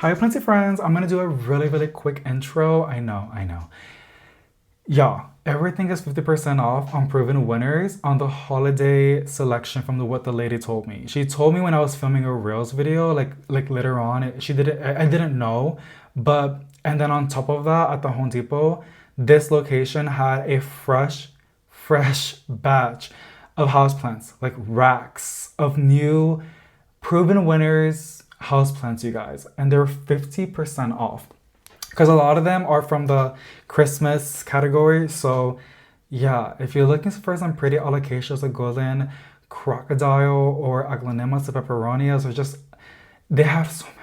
Hi, plenty friends. I'm gonna do a really quick intro. I know. Yeah, everything is 50% off on proven winners on the holiday selection from the what the lady told me. She told me when I was filming a Reels video, like later on, she did it. I didn't know, but and then on top of that, at the Home Depot, this location had a fresh batch of houseplants, like racks of new proven winners houseplants, you guys, and they're 50% off because a lot of them are from the Christmas category. So yeah, if you're looking for some pretty alocasias like golden crocodile or aglanemas or peperonias or just they had so many.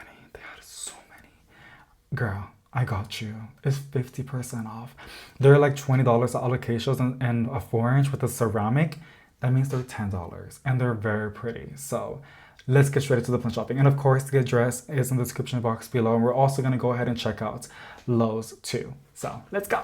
Girl, I got you. It's 50% off. They're like $20 at alocasias and a 4 inch with a ceramic. That means they're $10 and they're very pretty. So let's get straight into the plant shopping. And of course, the address is in the description box below. And we're also going to go ahead and check out Lowe's too. So let's go.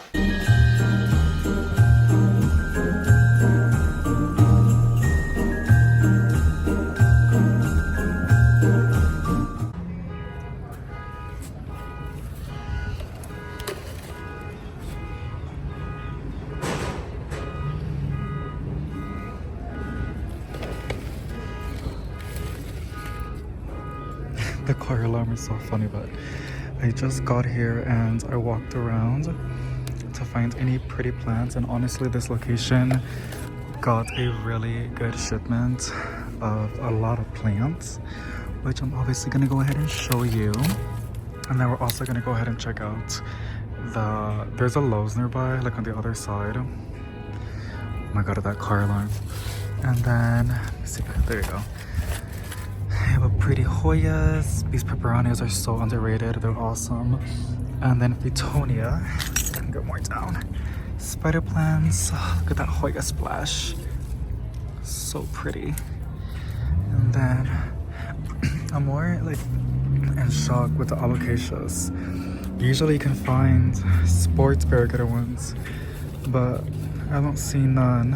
The car alarm is so funny, but I just got here and I walked around to find any pretty plants, and honestly this location got a really good shipment of a lot of plants, which I'm obviously going to go ahead and show you. And then we're also going to go ahead and check out there's a Lowe's nearby, like on the other side. Oh my god, that car alarm. And then let me see, there you go. I have a pretty Hoyas. These peperonias are so underrated. They're awesome. And then Vitonia. Let me go more down. Spider plants. Oh, look at that Hoya splash. So pretty. And then I'm more like in shock with the alocasias. Usually you can find sports variegated ones, but I don't see none.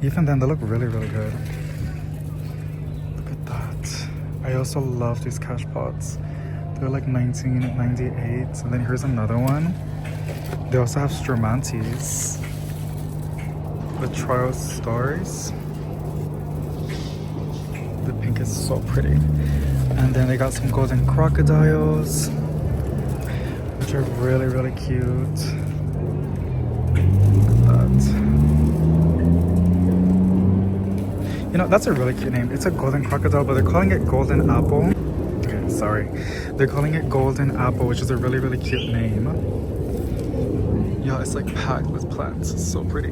Even then, they look really good. I also love these cash pots. They're like $19.98. And then here's another one. They also have Stromantes. The Trial Stars. The pink is so pretty. And then they got some golden crocodiles, which are really cute. Look at that. You know, that's a really cute name. It's a golden crocodile, but they're calling it golden apple. Okay, sorry. They're calling it golden apple, which is a really cute name. Yeah, it's like packed with plants. It's so pretty.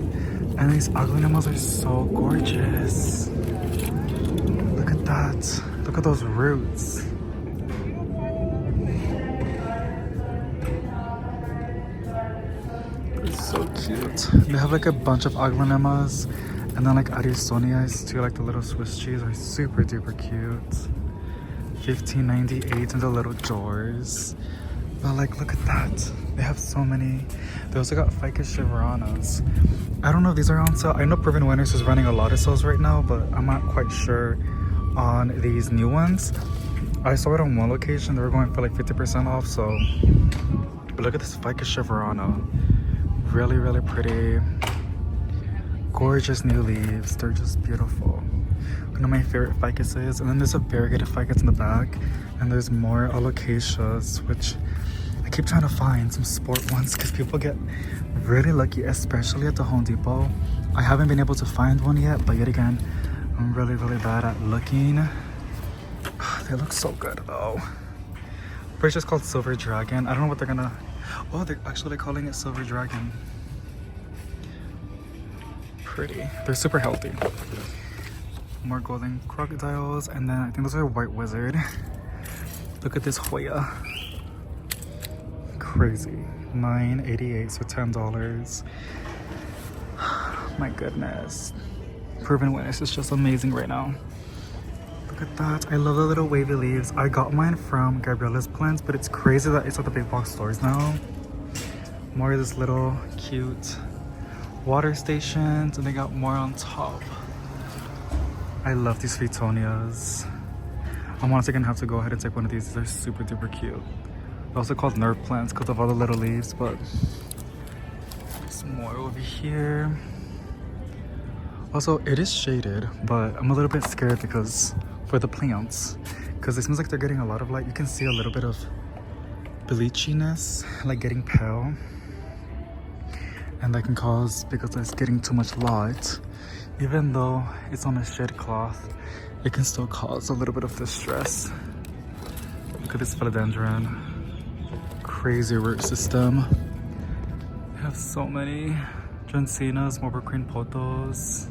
And these aglanemas are so gorgeous. Look at that. Look at those roots. It's so cute. They have like a bunch of aglanemas. And then like Arisonias too, like the little Swiss cheese are super duper cute. $15.98 in the little jars. But like, look at that. They have so many. They also got Ficus cheveranas. I don't know if these are on sale. I know Proven Winners is running a lot of sales right now, but I'm not quite sure on these new ones. I saw it on one location. They were going for like 50% off, so. But look at this Ficus cheverana. Really pretty. Gorgeous new leaves. They're just beautiful. One of my favorite ficuses. And then there's a variegated ficus in the back. And there's more alocasias, which I keep trying to find some sport ones because people get really lucky, especially at the Home Depot. I haven't been able to find one yet, but yet again, I'm really bad at looking. They look so good though. It's just called Silver Dragon. I don't know what they're gonna... Oh, they're actually calling it Silver Dragon. Pretty. They're super healthy. More golden crocodiles, and then I think those are white wizard. Look at this Hoya. Crazy. $9.88, so $10. My goodness. Proven Winners is just amazing right now. Look at that. I love the little wavy leaves. I got mine from Gabriella's Plants, but it's crazy that it's at the big box stores now. More of this little cute water stations, and they got more on top. I love these Fitonias. I'm honestly gonna have to go ahead and take one of these. These are super duper cute. They're also called nerve plants because of all the little leaves, but some more over here. Also, it is shaded, but I'm a little bit scared because for the plants, because it seems like they're getting a lot of light. You can see a little bit of bleachiness, like getting pale, and that can cause, because it's getting too much light, even though it's on a shade cloth, it can still cause a little bit of distress. Look at this philodendron, crazy root system. They have so many Dracaenas, Marble Queen pothos.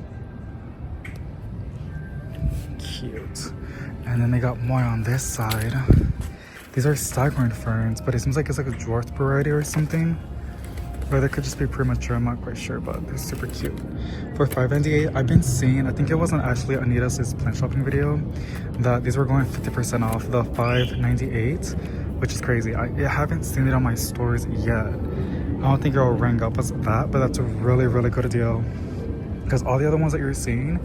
Cute. And then they got more on this side. These are staghorn ferns, but it seems like it's like a dwarf variety or something. Or they could just be premature, I'm not quite sure, but they're super cute. For $5.98, I've been seeing, I think it wasn't actually Anita's plant shopping video, that these were going 50% off the $5.98, which is crazy. I haven't seen it on my stores yet. I don't think it'll rank up as that, but that's a really, really good deal. Because all the other ones that you're seeing,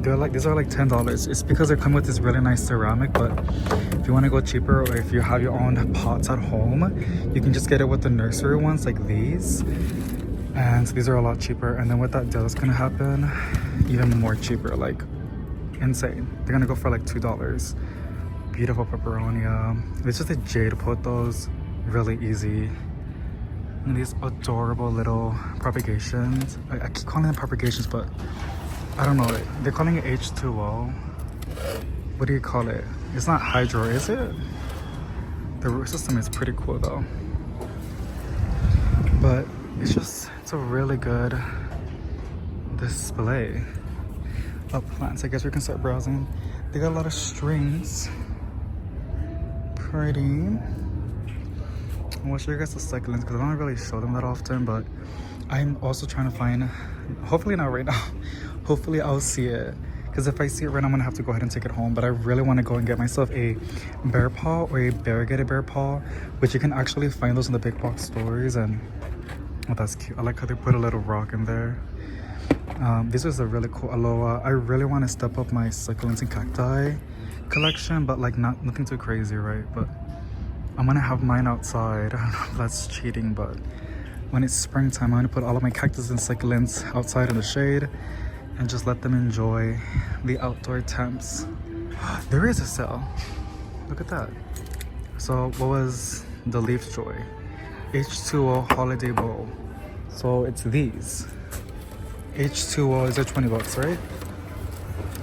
they're like, these are like $10. It's because they come with this really nice ceramic, but if you want to go cheaper, or if you have your own pots at home, you can just get it with the nursery ones like these. And these are a lot cheaper. And then what that deal is gonna happen, even more cheaper, like insane. They're gonna go for like $2. Beautiful peperonia. It's just a jade pothos, really easy. And these adorable little propagations. I keep calling them propagations, but I don't know. They're calling it H2O. What do you call it? It's not hydro, is it? The root system is pretty cool though. But it's a really good display of plants. I guess we can start browsing. They got a lot of strings. Pretty. I'll show you guys the succulents because I don't really show them that often, but I'm also trying to find, hopefully not right now, hopefully I'll see it, because if I see it right now, I'm gonna have to go ahead and take it home. But I really want to go and get myself a bear paw or a variegated bear paw, which you can actually find those in the big box stores. And oh, that's cute. I like how they put a little rock in there. This is a really cool aloha. I really want to step up my succulents and cacti collection, but like nothing too crazy, right? But I'm gonna have mine outside. I don't know if that's cheating, but when it's springtime, I'm gonna put all of my cactus and succulents outside in the shade and just let them enjoy the outdoor temps. There is a sale. Look at that. So what was the Leaf Joy? H2O Holiday Bowl. So it's these. H2O, is it 20 bucks, right?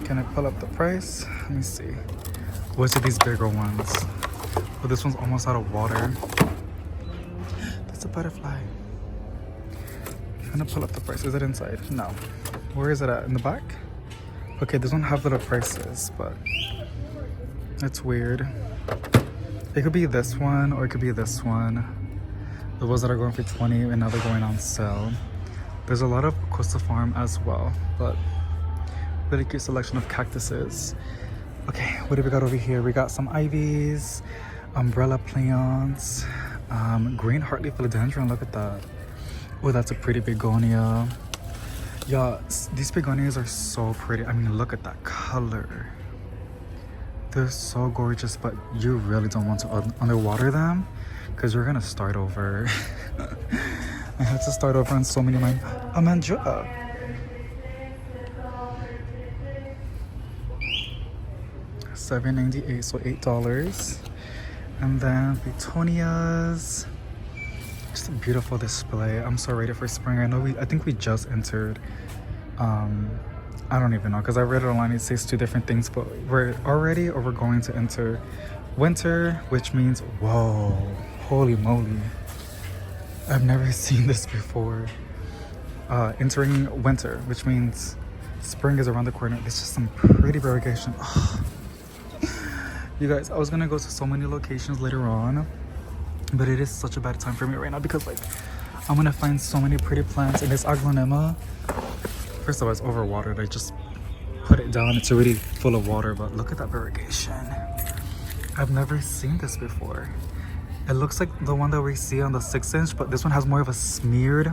Can I pull up the price? Let me see. What's are these bigger ones? Oh, this one's almost out of water. That's a butterfly. I'm gonna pull up the price. Is it inside? No. Where is it at? In the back? Okay, this one have little prices, but that's weird. It could be this one or it could be this one. The ones that are going for 20 and now they're going on sale. There's a lot of Costa Farm as well, but really cute selection of cactuses. Okay, what do we got over here? We got some ivies, umbrella plants, green heartleaf philodendron. Look at that. Oh, that's a pretty begonia. Yeah, these begonias are so pretty. I mean, look at that color. They're so gorgeous, but you really don't want to underwater them because you're gonna start over. I had to start over on so many of mine. Amandra. $7.98, so $8. And then Betonias. Just a beautiful display. I'm so ready for spring. I think we just entered. I don't even know because I read it online. It says two different things, but we're already or we're going to enter winter, which means whoa, holy moly! I've never seen this before. Entering winter, which means spring is around the corner. It's just some pretty variegation. Oh. You guys, I was gonna go to so many locations later on, but it is such a bad time for me right now because like I'm gonna find so many pretty plants in this aglonema. First of all, it's overwatered. I just put it down. It's already full of water, but look at that variegation. I've never seen this before. It looks like the one that we see on the 6-inch, but this one has more of a smeared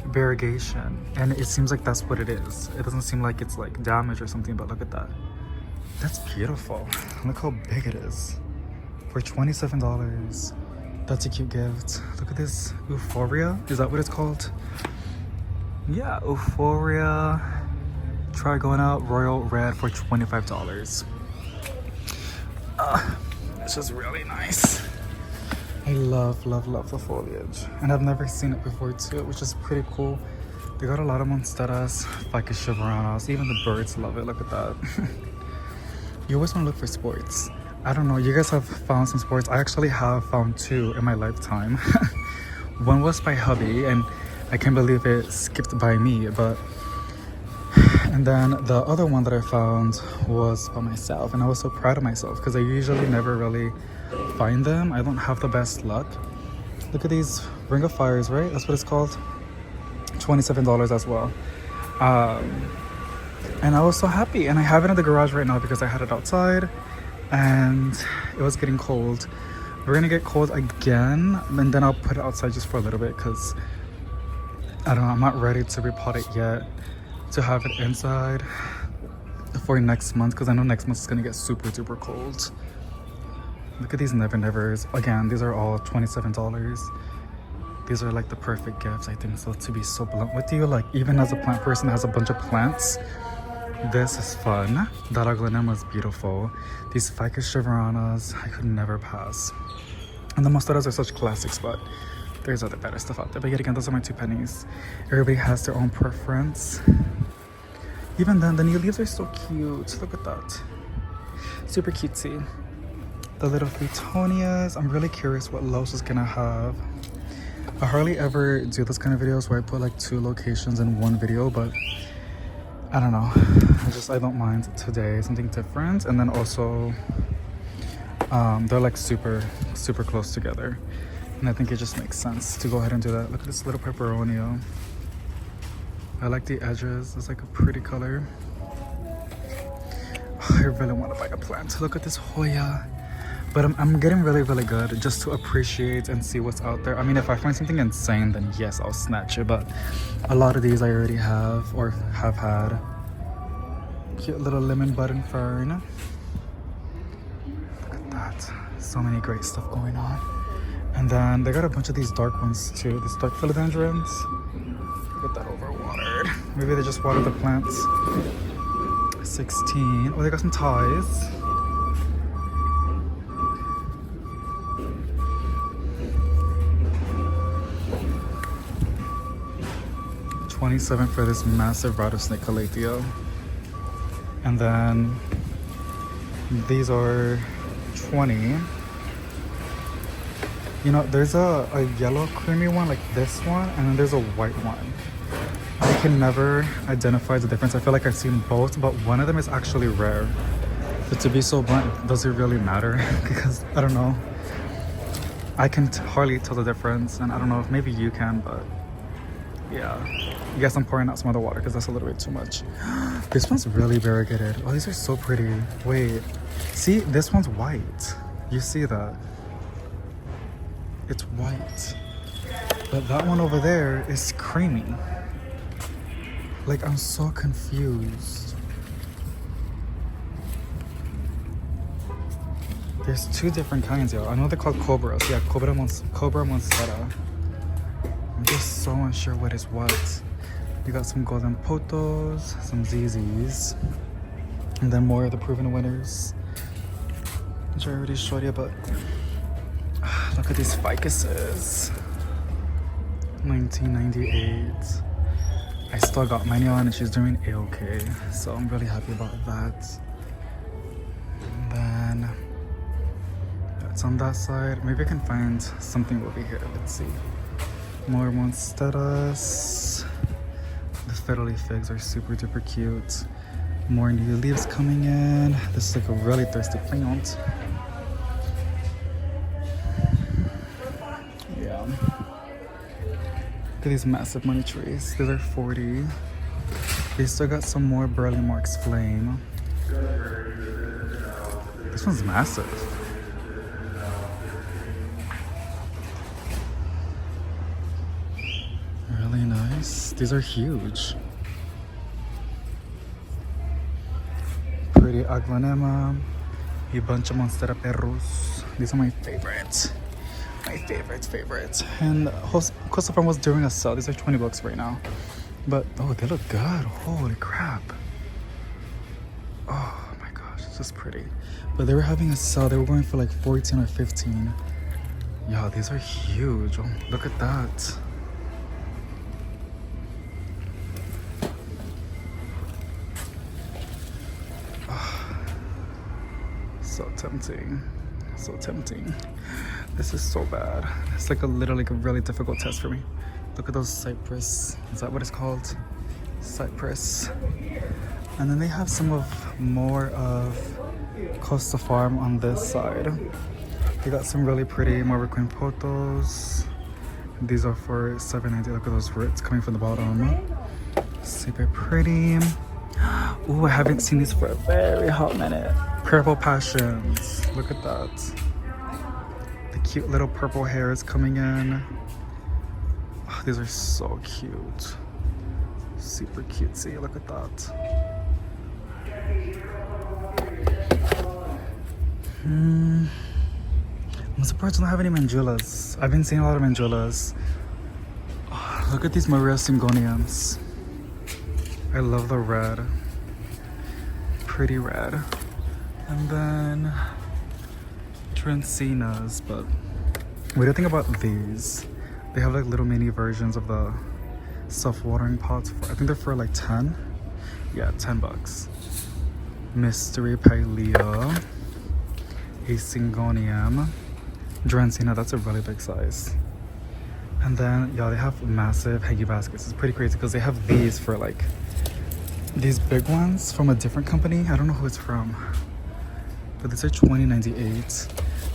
variegation, and it seems like that's what it is. It doesn't seem like it's like damaged or something, but look at that. That's beautiful. Look how big it is. For $27. That's a cute gift. Look at this Euphoria. Is that what it's called? Yeah, Euphoria Trigona Royal Red for $25. It's just really nice. I love the foliage. And I've never seen it before too, which is pretty cool. They got a lot of monsteras, ficus chevronas. Even the birds love it. Look at that. You always want to look for sports. I don't know, you guys have found some sports. I actually have found 2 in my lifetime. One was by hubby, and I can't believe it skipped by me, and then the other one that I found was by myself, and I was so proud of myself because I usually never really find them. I don't have the best luck. Look at these Ring of Fires, right? That's what it's called. $27 as well. And I was so happy, and I have it in the garage right now because I had it outside and it was getting cold. We're gonna get cold again, and then I'll put it outside just for a little bit because I don't know, I'm not ready to repot it yet to have it inside for next month because I know next month is gonna get super duper cold. Look at these Never Nevers. Again, these are all $27. These are like the perfect gifts, I think so, to be so blunt with you. Like, even as a plant person that has a bunch of plants, this is fun. That aglaonema was beautiful. These ficus chevronas, I could never pass. And the monsteras are such classics, but there's other better stuff out there. But yet again, those are my 2 pennies. Everybody has their own preference. Even then, the new leaves are so cute. Look at that. Super cutesy. The little Fletonias. I'm really curious what Lowe's is gonna have. I hardly ever do this kind of videos where I put like 2 locations in one video, but I don't know. I don't mind today. Something different. And then also, they're like super close together. And I think it just makes sense to go ahead and do that. Look at this little peperonia. I like the edges. It's like a pretty color. I really want to buy a plant. Look at this Hoya. But I'm getting really good just to appreciate and see what's out there. I mean, if I find something insane, then yes, I'll snatch it. But a lot of these I already have or have had. Cute little lemon button fern. Look at that. So many great stuff going on. And then they got a bunch of these dark ones too. These dark philodendrons. Look at that overwatered. Maybe they just watered the plants. 16. Oh, they got some ties. $27 for this massive rattlesnake calathea. And then these are $20. You know, there's a yellow creamy one like this one, and then there's a white one. I can never identify the difference. I feel like I've seen both, but one of them is actually rare. But to be so blunt, does it really matter? Because I don't know. I can hardly tell the difference, and I don't know if maybe you can, but yeah. I guess I'm pouring out some of the water because that's a little bit too much. This one's really variegated. Oh, these are so pretty. Wait, see, this one's white. You see that? It's white. But that one over there is creamy. Like, I'm so confused. There's 2 different kinds, y'all. I know they're called cobras. Yeah, Cobra Monstera. I'm just so unsure what is what. You got some golden potos, some ZZs, and then more of the proven winners, which I already showed you. But look at these ficuses. 1998. I still got mine on, and she's doing A-okay, so I'm really happy about that. And then that's on that side. Maybe I can find something over here. Let's see. More monsteras. The fiddly figs are super duper cute. More new leaves coming in. This is like a really thirsty plant. Yeah. Look at these massive money trees. These are 40. They still got some more Burley Marks Flame. This one's massive. Really nice. These are huge. Pretty aglanema, y bunch of monstera perros. These are my favorites. My favorites. And Costa Farm was doing a sale. These are 20 bucks right now. But, oh, they look good. Holy crap. Oh my gosh, it's just pretty. But they were having a sale. They were going for like 14 or 15. Yeah, these are huge. Oh, look at that. So tempting. So tempting. This is so bad. It's like a really difficult test for me. Look at those cypress. Is that what it's called? Cypress. And then they have more of Costa Farm on this side. They got some really pretty Marble Queen photos. These are for $7.90. Look at those roots coming from the bottom. Super pretty. Ooh, I haven't seen these for a very hot minute. Purple Passions. Look at that. The cute little purple hairs coming in. Oh, these are so cute. Super cutesy. Look at that. I'm surprised I don't have any manjulas. I've been seeing a lot of manjulas. Oh, look at these Maria Syngoniums. I love the red. Pretty red. And then Dracaenas, but what do you think about these? They have like little mini versions of the self-watering pots. I think they're for like 10. Yeah, 10 bucks. Mystery Pilea. A Syngonium. Dracaena, that's a really big size. And then, yeah, they have massive hanging baskets. It's pretty crazy because they have these for like these big ones from a different company. I don't know who it's from, but these are $20.98.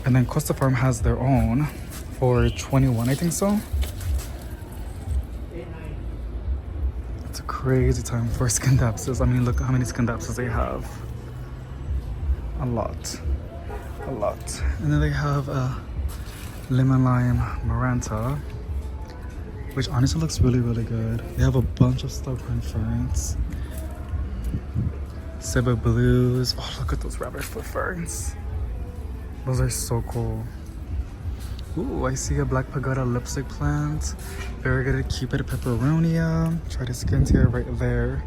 And then Costa Farm has their own for $21, I think so. It's a crazy time for Scandapsus. I mean, look how many Scandapsus they have. A lot. And then they have a Lemon Lime Maranta, which honestly looks really good. They have a bunch of stubborn ferns. Cebu Blues. Oh, look at those rabbit foot ferns. Those are so cool. Ooh, I see a Black Pagoda lipstick plant. Variegated Cupid Peperonia. Try to skin tear right there.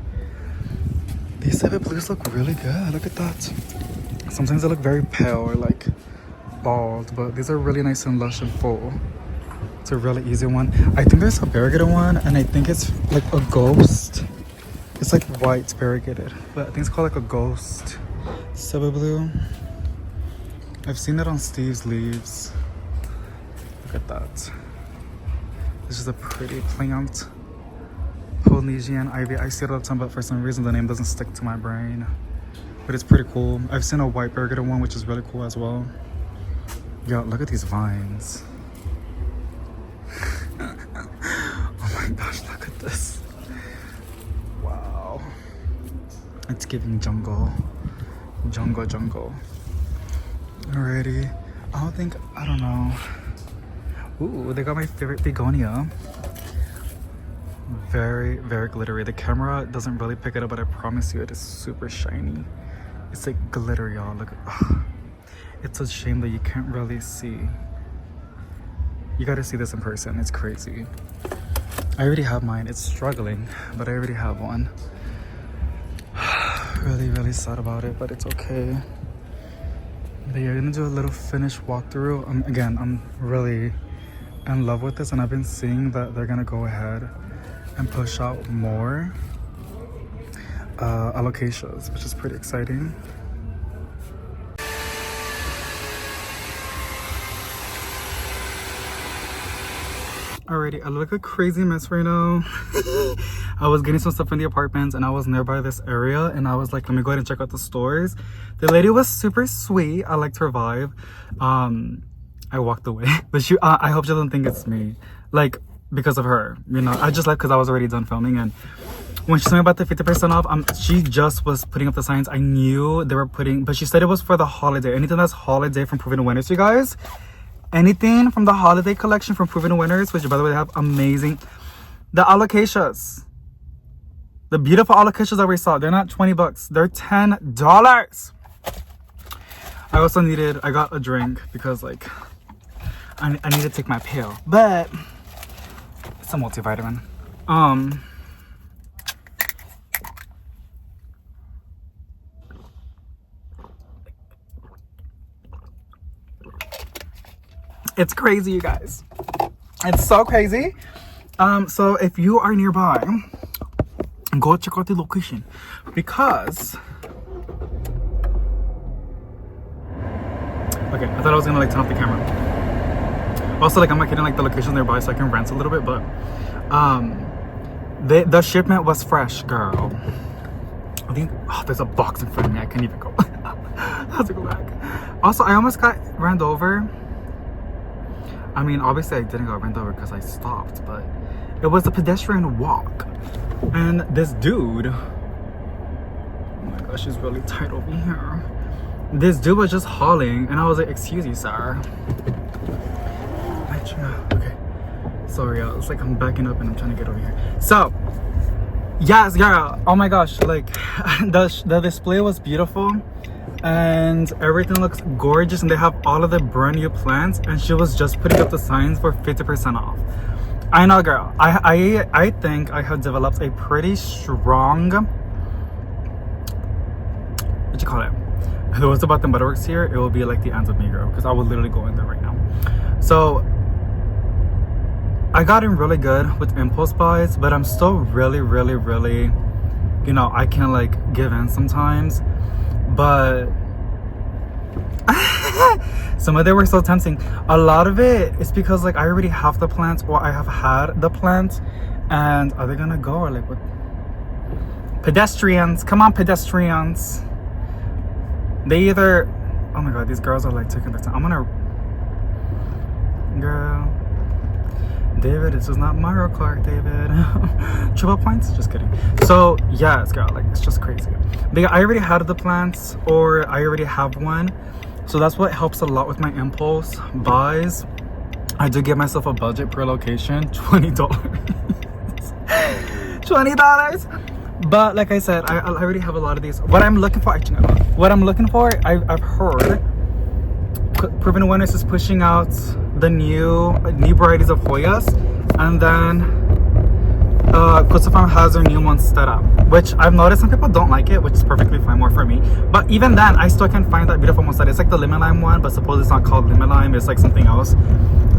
These Cebu Blues look really good. Look at that. Sometimes they look very pale or like bald, but these are really nice and lush and full. It's a really easy one. I think there's a variegated one, and I think it's like a ghost. It's like white variegated, but I think it's called like a ghost Cebu Blue. I've seen it on Steve's leaves. Look at that. This is a pretty plant. Polynesian ivy. I see it all the time, but for some reason the name doesn't stick to my brain. But it's pretty cool. I've seen a white variegated one, which is really cool as well. Yo, look at these vines. Oh my gosh, look at this. Wow. It's giving jungle. Jungle. Alrighty. I don't know. Ooh, they got my favorite begonia. Very glittery. The camera doesn't really pick it up, but I promise you it is super shiny. It's like glitter, y'all. Look, it's a shame that you can't really see. You gotta see this in person. It's crazy. I already have mine. It's struggling, but I already have one. Really sad about it, but it's okay. But yeah, I'm gonna do a little finish walkthrough. Again, I'm really in love with this, and I've been seeing that they're gonna go ahead and push out more alocasias, which is pretty exciting. Alrighty, I look a crazy mess right now. I was getting some stuff in the apartments, and I was nearby this area, and I was like, let me go ahead and check out the stores. The lady was super sweet. I liked her vibe. I walked away, but I hope she doesn't think it's me, like, because of her, you know. I just left because I was already done filming, and when she told me about the 50% off, she just was putting up the signs. I knew they were putting, but she said it was for the holiday. Anything that's holiday from Proven Winners, you guys. Anything from the holiday collection from Proven Winners, which by the way, they have amazing. The alocasias. The beautiful alocasias that we saw, they're not 20 bucks. They're $10. I also I got a drink because like I need to take my pill, but it's a multivitamin. It's crazy, you guys. It's so crazy. So if you are nearby, go check out the location because okay, I thought I was gonna like turn off the camera. Also, like I'm not kidding, like the location's nearby so I can rant a little bit, but the shipment was fresh, girl. I think there's a box in front of me. I can't even go. I have to go back. Also, I almost got ran over. I mean, obviously I didn't get ran over because I stopped, but it was a pedestrian walk. And this dude, oh my gosh, he's really tight over here. This dude was just hauling and I was like, excuse you, sir. Okay, sorry, it's like I'm backing up and I'm trying to get over here. So, yes, yeah, oh my gosh, like the display was beautiful. And everything looks gorgeous and they have all of the brand new plants and she was just putting up the signs for 50% off. I know, girl. I think I have developed a pretty strong, what you call it? If it was about the butterworks here, it will be like the ends of me, girl, because I would literally go in there right now. So I got in really good with impulse buys, but I'm still really, you know, I can like give in sometimes. But some of them were so tempting. A lot of it is because like I already have the plants or I have had the plant. And are they gonna go or like what? Pedestrians, come on, pedestrians. They either, oh my god, these girls are like taking their time. I'm gonna, girl, David, this is not Mario Kart, David. Triple points? Just kidding. So yes, girl, like it's just crazy. But yeah, I already had the plants or I already have one. So that's what helps a lot with my impulse buys. I do give myself a budget per location, $20. $20. But like I said, I already have a lot of these. What I'm looking for, actually, no. What I'm looking for, I've heard Proven Winners is pushing out the new varieties of Hoyas, and then Coastal Farm has their new monstera, which I've noticed some people don't like it, which is perfectly fine, more for me. But even then, I still can find that beautiful monstera. It's like the lemon lime one, but suppose it's not called lemon lime, it's like something else.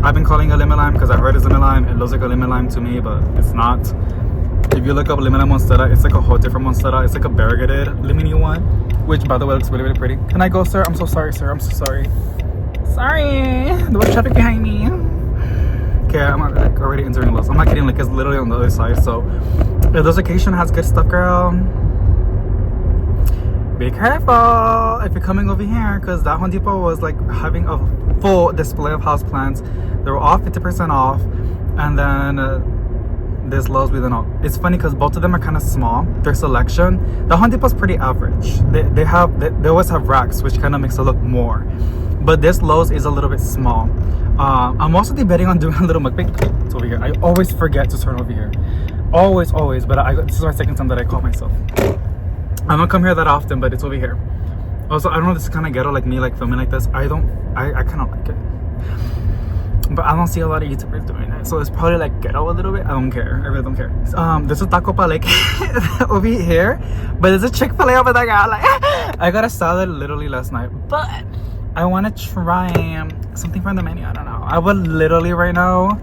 I've been calling it lemon lime because I heard it's lemon lime. It looks like a lemon lime to me, but it's not. If you look up lemon lime monstera, it's like a whole different monstera. It's like a variegated lemony one, which by the way looks really pretty. Can I go, sir? I'm so sorry, sir. I'm so sorry. Sorry, there was traffic behind me. Okay, I'm like already entering Lowe's. I'm not kidding, like it's literally on the other side. So if this location has good stuff, girl, be careful if you're coming over here, because that Home Depot was like having a full display of houseplants. They were all 50% off, and then this Lowe's we don't know. It's funny because both of them are kind of small. Their selection, the Home Depot's pretty average. They always have racks, which kind of makes it look more. But this Lowe's is a little bit small. I'm also debating on doing a little mukbang. It's over here. I always forget to turn over here. Always. But this is my second time that I caught myself. I don't come here that often, but it's over here. Also, I don't know if this is kind of ghetto, like me, like filming like this. I kind of like it. But I don't see a lot of YouTubers doing it. So it's probably like ghetto a little bit. I don't care. I really don't care. There's a Taco Pa like over here. But there's a Chick-fil-A over there, girl. Like, I got a salad literally last night. But I want to try something from the menu. I don't know. I would literally right now.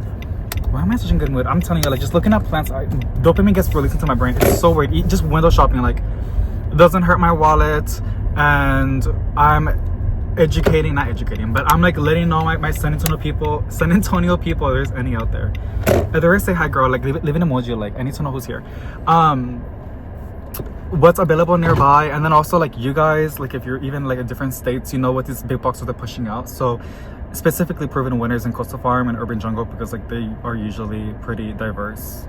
Why am I in such a good mood? I'm telling you, like just looking at plants, dopamine gets released into my brain. It's so weird. Just window shopping, like, it doesn't hurt my wallet, and I'm not educating, but I'm like letting know my San Antonio people, if there's any out there. If there is, say hi, girl. Like leave an emoji. Like I need to know who's here. What's available nearby, and then also like you guys, like if you're even like in different states, you know what these big boxes are pushing out. So specifically Proven Winners in Coastal Farm and Urban Jungle, because like they are usually pretty diverse.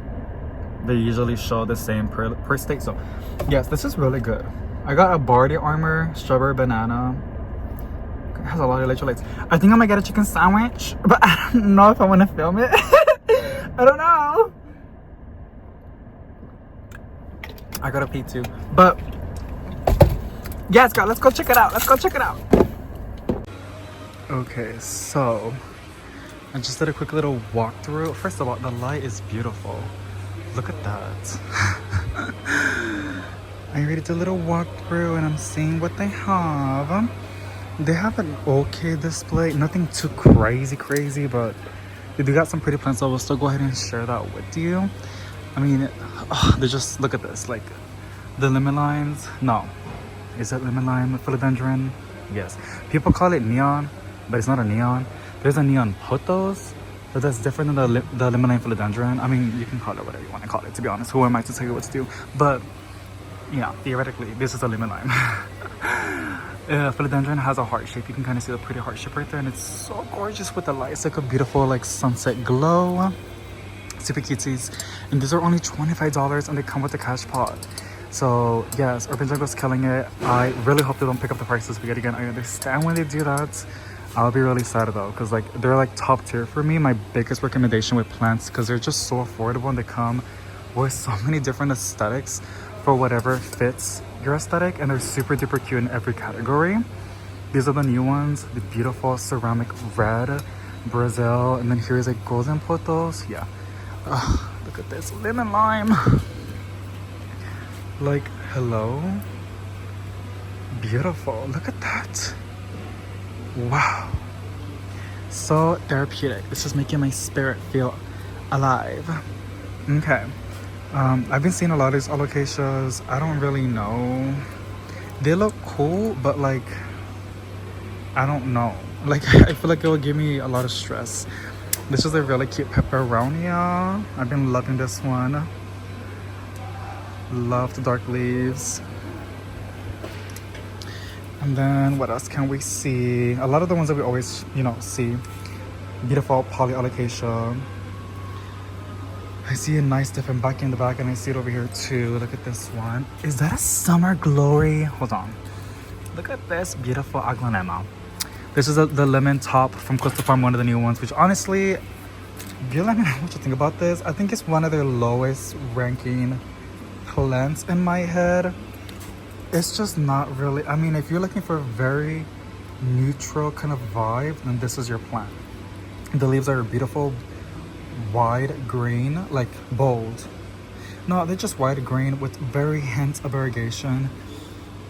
They usually show the same per state. So yes, this is really good. I got a Bardi Armor strawberry banana. It has a lot of electrolytes. I think I might get a chicken sandwich, but I don't know if I want to film it. I don't know. I gotta pee too. But yes, girl, let's go check it out. Okay, so I just did a quick little walkthrough. First of all, the light is beautiful. Look at that. I already did a little walkthrough and I'm seeing what they have. They have an okay display, nothing too crazy, but they do got some pretty plants, so I will still go ahead and share that with you. I mean, they just, look at this, like the lemon limes. No, is it lemon lime philodendron? Yes. People call it neon, but it's not a neon. There's a neon pothos, but that's different than the lemon lime philodendron. I mean, you can call it whatever you want to call it, to be honest. Who am I to tell you what to do? But yeah, theoretically, this is a lemon lime. Philodendron has a heart shape. You can kind of see the pretty heart shape right there, and it's so gorgeous with the light. It's like a beautiful like sunset glow. Super cuties, and these are only $25, and they come with a cash pot. So yes, Urban Jungle's killing it. I really hope they don't pick up the prices yet again. I understand when they do that. I'll be really sad though, because like they're like top tier for me. My biggest recommendation with plants, because they're just so affordable and they come with so many different aesthetics for whatever fits your aesthetic, and they're super duper cute in every category. These are the new ones, the beautiful ceramic red, Brazil, and then here's a golden pothos. Yeah. Look at this lemon lime. Like, hello, beautiful. Look at that. Wow, so therapeutic. This is making my spirit feel alive. Okay, I've been seeing a lot of these alocasias. I don't really know, they look cool, but like I don't know, like I feel like it will give me a lot of stress. This is a really cute pepperonia. I've been loving this one. Love the dark leaves. And then what else can we see? A lot of the ones that we always, you know, see. Beautiful poly alocasia. I see a nice different bucket in the back, and I see it over here too. Look at this one. Is that a summer glory? Hold on. Look at this beautiful aglaonema. This is the lemon top from Coastal Farm, one of the new ones, which honestly, you let me know what you think about this. I think it's one of their lowest ranking plants in my head. It's just not really, I mean, if you're looking for a very neutral kind of vibe, then this is your plant. The leaves are beautiful, wide green, like bold. No, they're just wide green with very hint of variegation.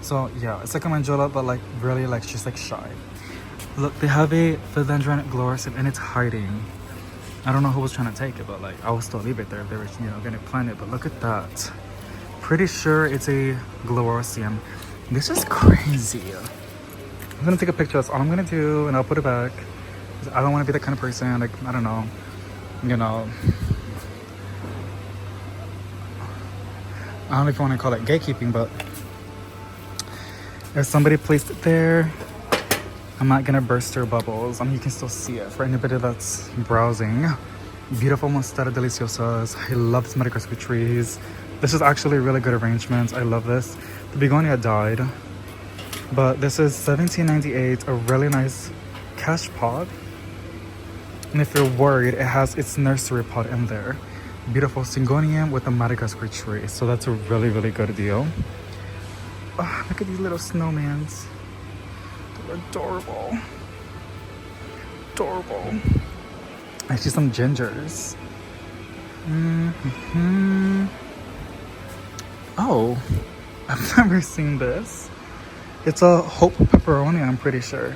So yeah, it's like a mandala, but like really like she's like shy. Look, they have a philodendron gloriosus and it's hiding. I don't know who was trying to take it, but like I will still leave it there if they were, you know, gonna plant it. But look at that. Pretty sure it's a gloriosus. This is crazy. I'm gonna take a picture. That's all I'm gonna do, and I'll put it back. I don't want to be that kind of person. Like, I don't know, you know. I don't know if you want to call it gatekeeping, but if somebody placed it there, I'm not gonna burst their bubbles. I mean, you can still see it for anybody that's browsing. Beautiful Monstera deliciosas. I love these Madagascar trees. This is actually really good arrangements. I love this. The begonia died, but this is $17.98. A really nice cash pot. And if you're worried, it has its nursery pot in there. Beautiful Syngonium with a Madagascar tree. So that's a really, really good deal. Oh, look at these little snowmans. They're adorable. Adorable. I see some gingers. Oh, I've never seen this. It's a Hope pepperoni, I'm pretty sure.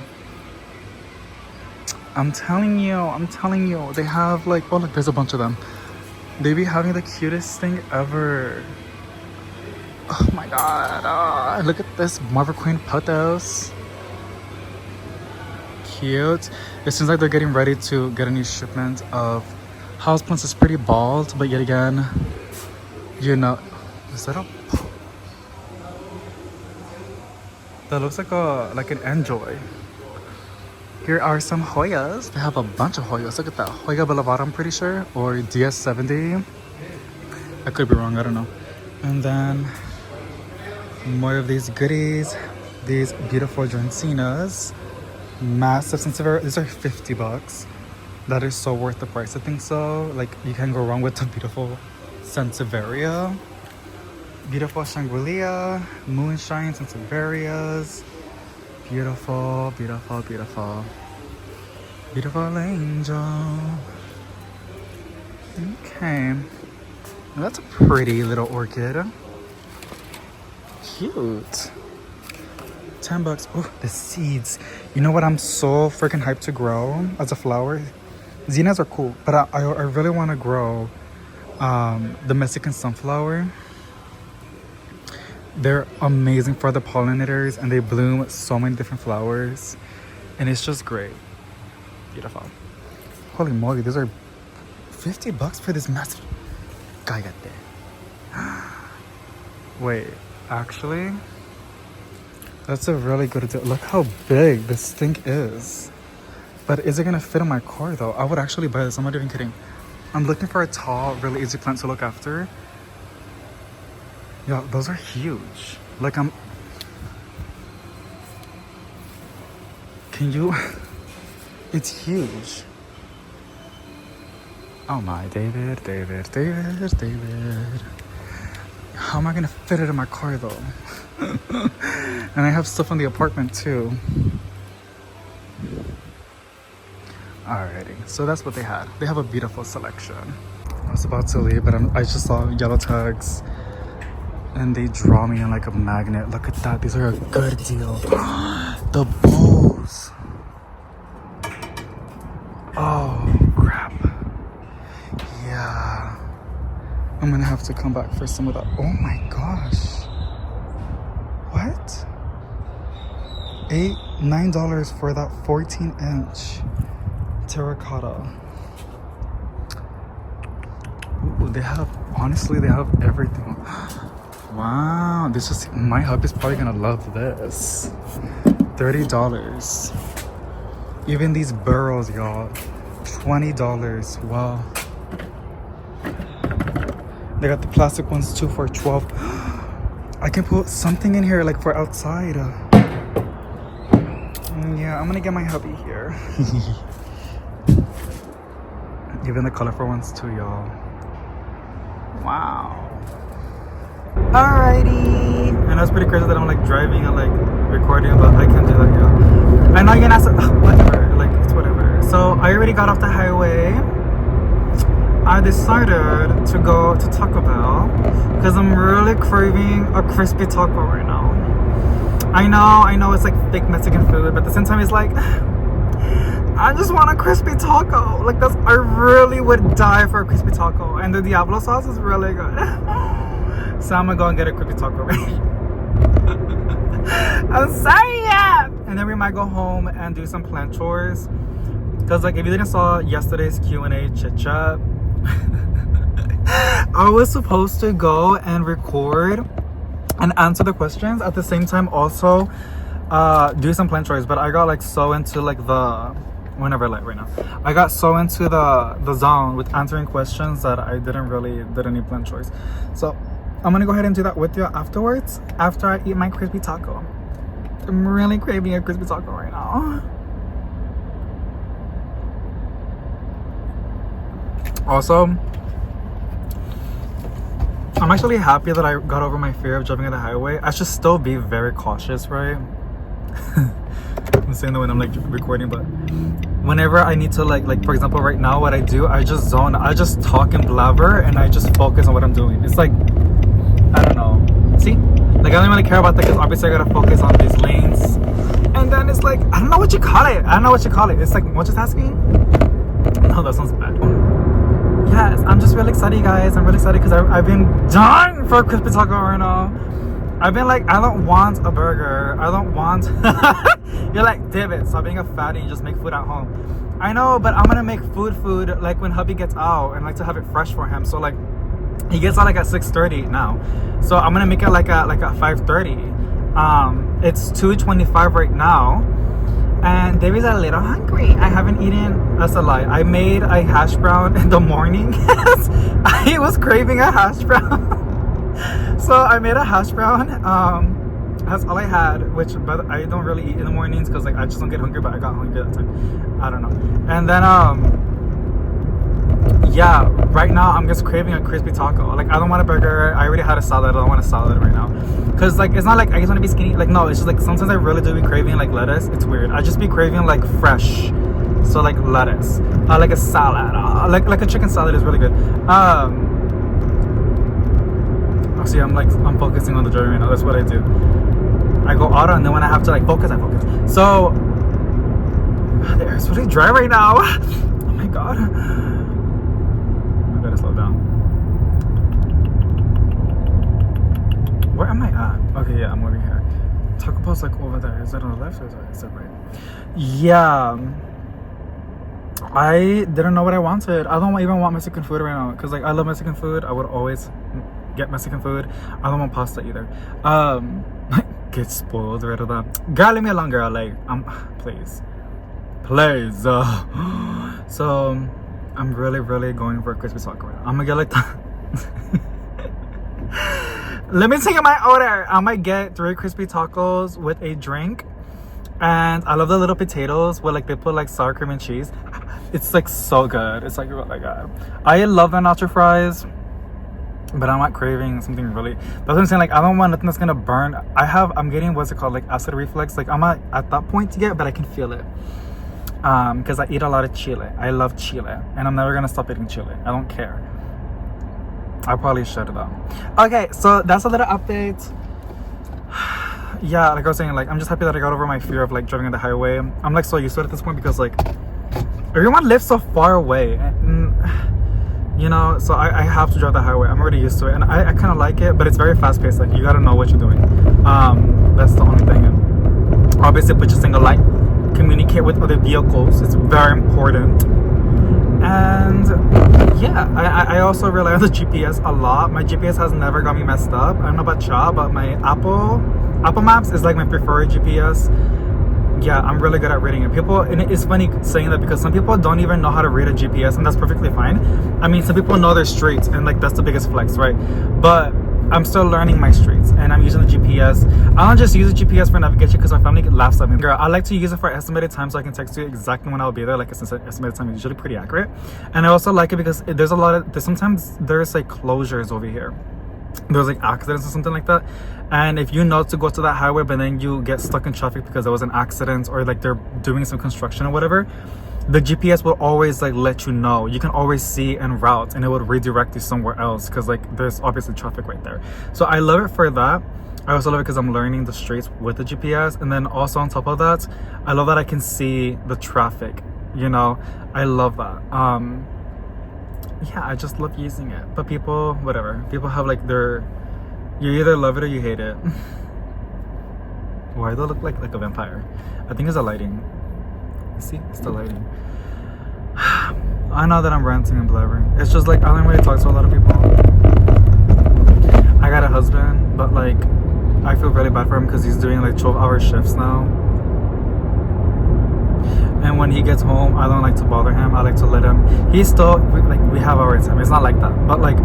I'm telling you, they have like, oh look, there's a bunch of them. They be having the cutest thing ever. Oh my god, look at this Marvel Queen pothos. Cute. It seems like they're getting ready to get a new shipment of Houseplants. Is pretty bald, but yet again, you know, is that a... That looks like an enjoy. Here are some Hoyas. They have a bunch of Hoyas. Look at that. Hoya Boulevard, I'm pretty sure. Or DS70. I could be wrong, I don't know. And then more of these goodies. These beautiful Dracaenas. Massive Sansevieria. These are $50. That is so worth the price. I think so. Like, you can't go wrong with the beautiful Sansevieria. Beautiful Shangri-La, Moonshine, Sansevierias. Beautiful, beautiful, beautiful. Beautiful angel. Okay. Now that's a pretty little orchid. Cute. $10. Oh, the seeds. You know what I'm so freaking hyped to grow as a flower? Zinnias are cool, but I really want to grow the Mexican sunflower. They're amazing for the pollinators and they bloom so many different flowers. And it's just great. Beautiful. Holy moly, these are $50 for this massive. Cállate. Wait, actually, that's a really good deal. Look how big this thing is. But is it gonna fit in my car though? I would actually buy this. I'm not even kidding. I'm looking for a tall, really easy plant to look after. Yeah, those are huge. Like can you? It's huge. Oh my, David. How am I gonna fit it in my car though? And I have stuff in the apartment too. Alrighty, so that's what they had. They have a beautiful selection. I was about to leave, but I just saw yellow tags and they draw me in like a magnet. Look at that, these are a good deal. The bows. Oh crap. Yeah, I'm gonna have to come back for some of that. Oh my gosh. What? $9 for that 14-inch terracotta. Ooh, they have, honestly, they have everything. Wow, this is, my hubby's probably gonna love this. $30. Even these burrows, y'all, $20. Wow. They got the plastic ones too for $12. I can put something in here like for outside. Yeah, I'm gonna get my hubby here. Even the colorful ones too, y'all. Wow. Alrighty. And that's pretty crazy that I'm like driving and like recording, but I can't do that, yeah. I know you're gonna ask, whatever, like it's whatever. So I already got off the highway. I decided to go to Taco Bell because I'm really craving a crispy taco right now. I know it's like fake Mexican food, but at the same time it's like, I just want a crispy taco. Like that's, I really would die for a crispy taco. And the Diablo sauce is really good. So I'm gonna go and get a crispy taco right. I'm sorry, yeah. And then we might go home and do some plant chores. Cause like if you didn't saw yesterday's Q&A chit chat, I was supposed to go and record and answer the questions at the same time, also do some plant chores, but I got like so into like the right now. I got so into the zone with answering questions that I did any plant chores. So I'm gonna go ahead and do that with you afterwards, after I eat my crispy taco. I'm really craving a crispy taco right now. Also, I'm actually happy that I got over my fear of driving on the highway. I should still be very cautious, right? I'm saying that when I'm like recording, but whenever I need to like for example right now, what I do, I just zone, I just talk and blabber and I just focus on what I'm doing. It's like, I don't know, see, like I don't really care about that because obviously I gotta focus on these lanes. And then it's like, I don't know what you call it. It's like multitasking. No, that sounds bad. Yes, I'm just really excited, guys. I'm really excited because I've been dying for a crispy taco right now. I've been like, I don't want a burger. I don't want... You're like, David, stop being a fatty and just make food at home. I know, but I'm gonna make food like when hubby gets out and like to have it fresh for him. So like, he gets out like at 6:30 now. So I'm gonna make it like at 5:30. It's 2:25 right now. And David's a little hungry. I haven't eaten, that's a lie. I made a hash brown in the morning. I was craving a hash brown. So I made a hash brown. That's all I had, which but I don't really eat in the mornings because like I just don't get hungry, but I got hungry that time. I don't know. And then yeah, right now I'm just craving a crispy taco. Like I don't want a burger. I already had a salad. I don't want a salad right now. Cause like it's not like I just want to be skinny. Like no, it's just like sometimes I really do be craving like lettuce. It's weird. I just be craving like fresh So like lettuce, like a salad, like a chicken salad is really good. See, I'm focusing on the journey right now. That's what I do. I go auto, and then when I have to like focus, I focus. So the air's really dry right now. Oh my god. I gotta slow down. Where am I at? Okay, yeah, I'm over here. Taco Bell's like over there. Is that on the left or is that right? Yeah. I didn't know what I wanted. I don't even want Mexican food right now because like I love Mexican food. I would always get Mexican food. I don't want pasta either. Get spoiled right of that. Girl, leave me alone, girl. Like, please. So I'm really going for a crispy taco right now. I'm gonna get like that. Let me take my order. I might get 3 crispy tacos with a drink. And I love the little potatoes where like they put like sour cream and cheese. It's like so good. It's like, oh my god. I love the nacho fries, but I'm not craving something really. That's what I'm saying. Like I don't want nothing that's gonna burn. I'm getting what's it called, like acid reflux. Like I'm not at that point yet, but I can feel it. Because I eat a lot of chile. I love chile, and I'm never gonna stop eating chile. I don't care. I probably should though. Okay, so that's a little update. Yeah, like I was saying, like I'm just happy that I got over my fear of like driving on the highway. I'm like so used to it at this point because like everyone lives so far away, and, you know, so I have to drive the highway. I'm already used to it, and I kind of like it, but it's very fast paced. Like you gotta know what you're doing. That's the only thing. And obviously, put your single light. Communicate with other vehicles. It's very important. And yeah, I also rely on the GPS a lot. My GPS has never got me messed up. I don't know about y'all, but my Apple Maps is like my preferred GPS. Yeah, I'm really good at reading it. And it's funny saying that because some people don't even know how to read a GPS, and that's perfectly fine. I mean, some people know their streets, and like that's the biggest flex, right? But I'm still learning my streets, and I'm using the GPS. I don't just use the GPS for navigation because my family laughs at me. Girl, I like to use it for estimated time so I can text you exactly when I'll be there. Like, since estimated time is usually pretty accurate. And I also like it because sometimes there's like closures over here. There's like accidents or something like that. And if you know to go to that highway, but then you get stuck in traffic because there was an accident or like they're doing some construction or whatever, the GPS will always like let you know. You can always see en route, and it would redirect you somewhere else because like there's obviously traffic right there. So I love it for that. I also love it because I'm learning the streets with the GPS, and then also on top of that, I love that I can see the traffic. You know, I love that. Yeah, I just love using it. But people, whatever. People have like you either love it or you hate it. Why do I look like a vampire? I think it's the lighting. See, it's the lighting. I know that I'm ranting and blabbering. It's just like I don't really talk to a lot of people. I got a husband, but like I feel really bad for him because he's doing like 12-hour shifts now. And when he gets home, I don't like to bother him. I like to let him. We have our time. It's not like that, but like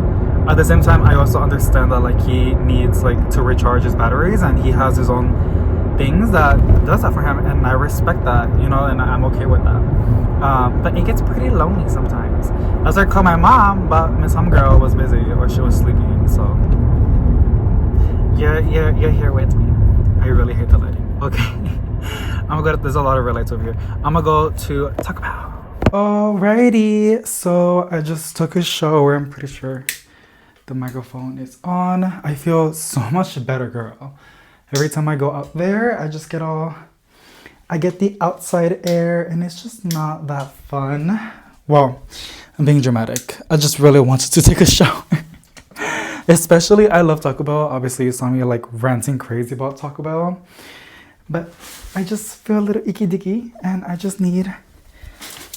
at the same time, I also understand that like he needs like to recharge his batteries, and he has his own things that does that for him, and I respect that, you know, and I'm okay with that. But it gets pretty lonely sometimes. That's why I call my mom, but Miss Homegirl was busy or she was sleeping, so you're here with me. I really hate the lighting. Okay. There's a lot of red lights over here. I'm gonna go to Taco Bell. Alrighty, so I just took a shower. I'm pretty sure the microphone is on. I feel so much better, girl. Every time I go out there, I get the outside air, and it's just not that fun. Well, I'm being dramatic. I just really wanted to take a shower. Especially, I love Taco Bell. Obviously, you saw me like ranting crazy about Taco Bell. But I just feel a little icky dicky, and I just need,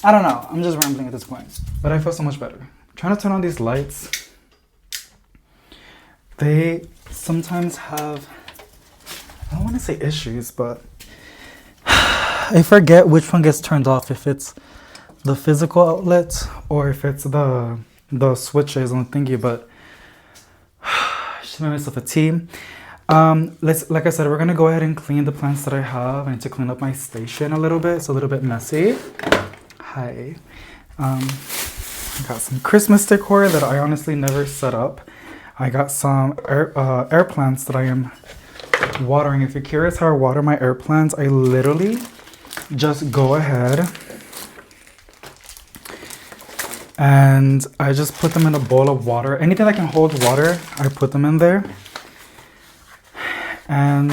I don't know. I'm just rambling at this point. But I feel so much better. I'm trying to turn on these lights. They sometimes have, I don't want to say issues, but I forget which one gets turned off, if it's the physical outlet or if it's the switches on the thingy. But I just made myself a tea. Like I said, we're gonna go ahead and clean the plants that I have. I need to clean up my station a little bit. It's a little bit messy. Hi. I got some Christmas decor that I honestly never set up. I got some air plants that I am watering. If you're curious how I water my air plants, I literally just go ahead And I just put them in a bowl of water. Anything that can hold water, I put them in there. And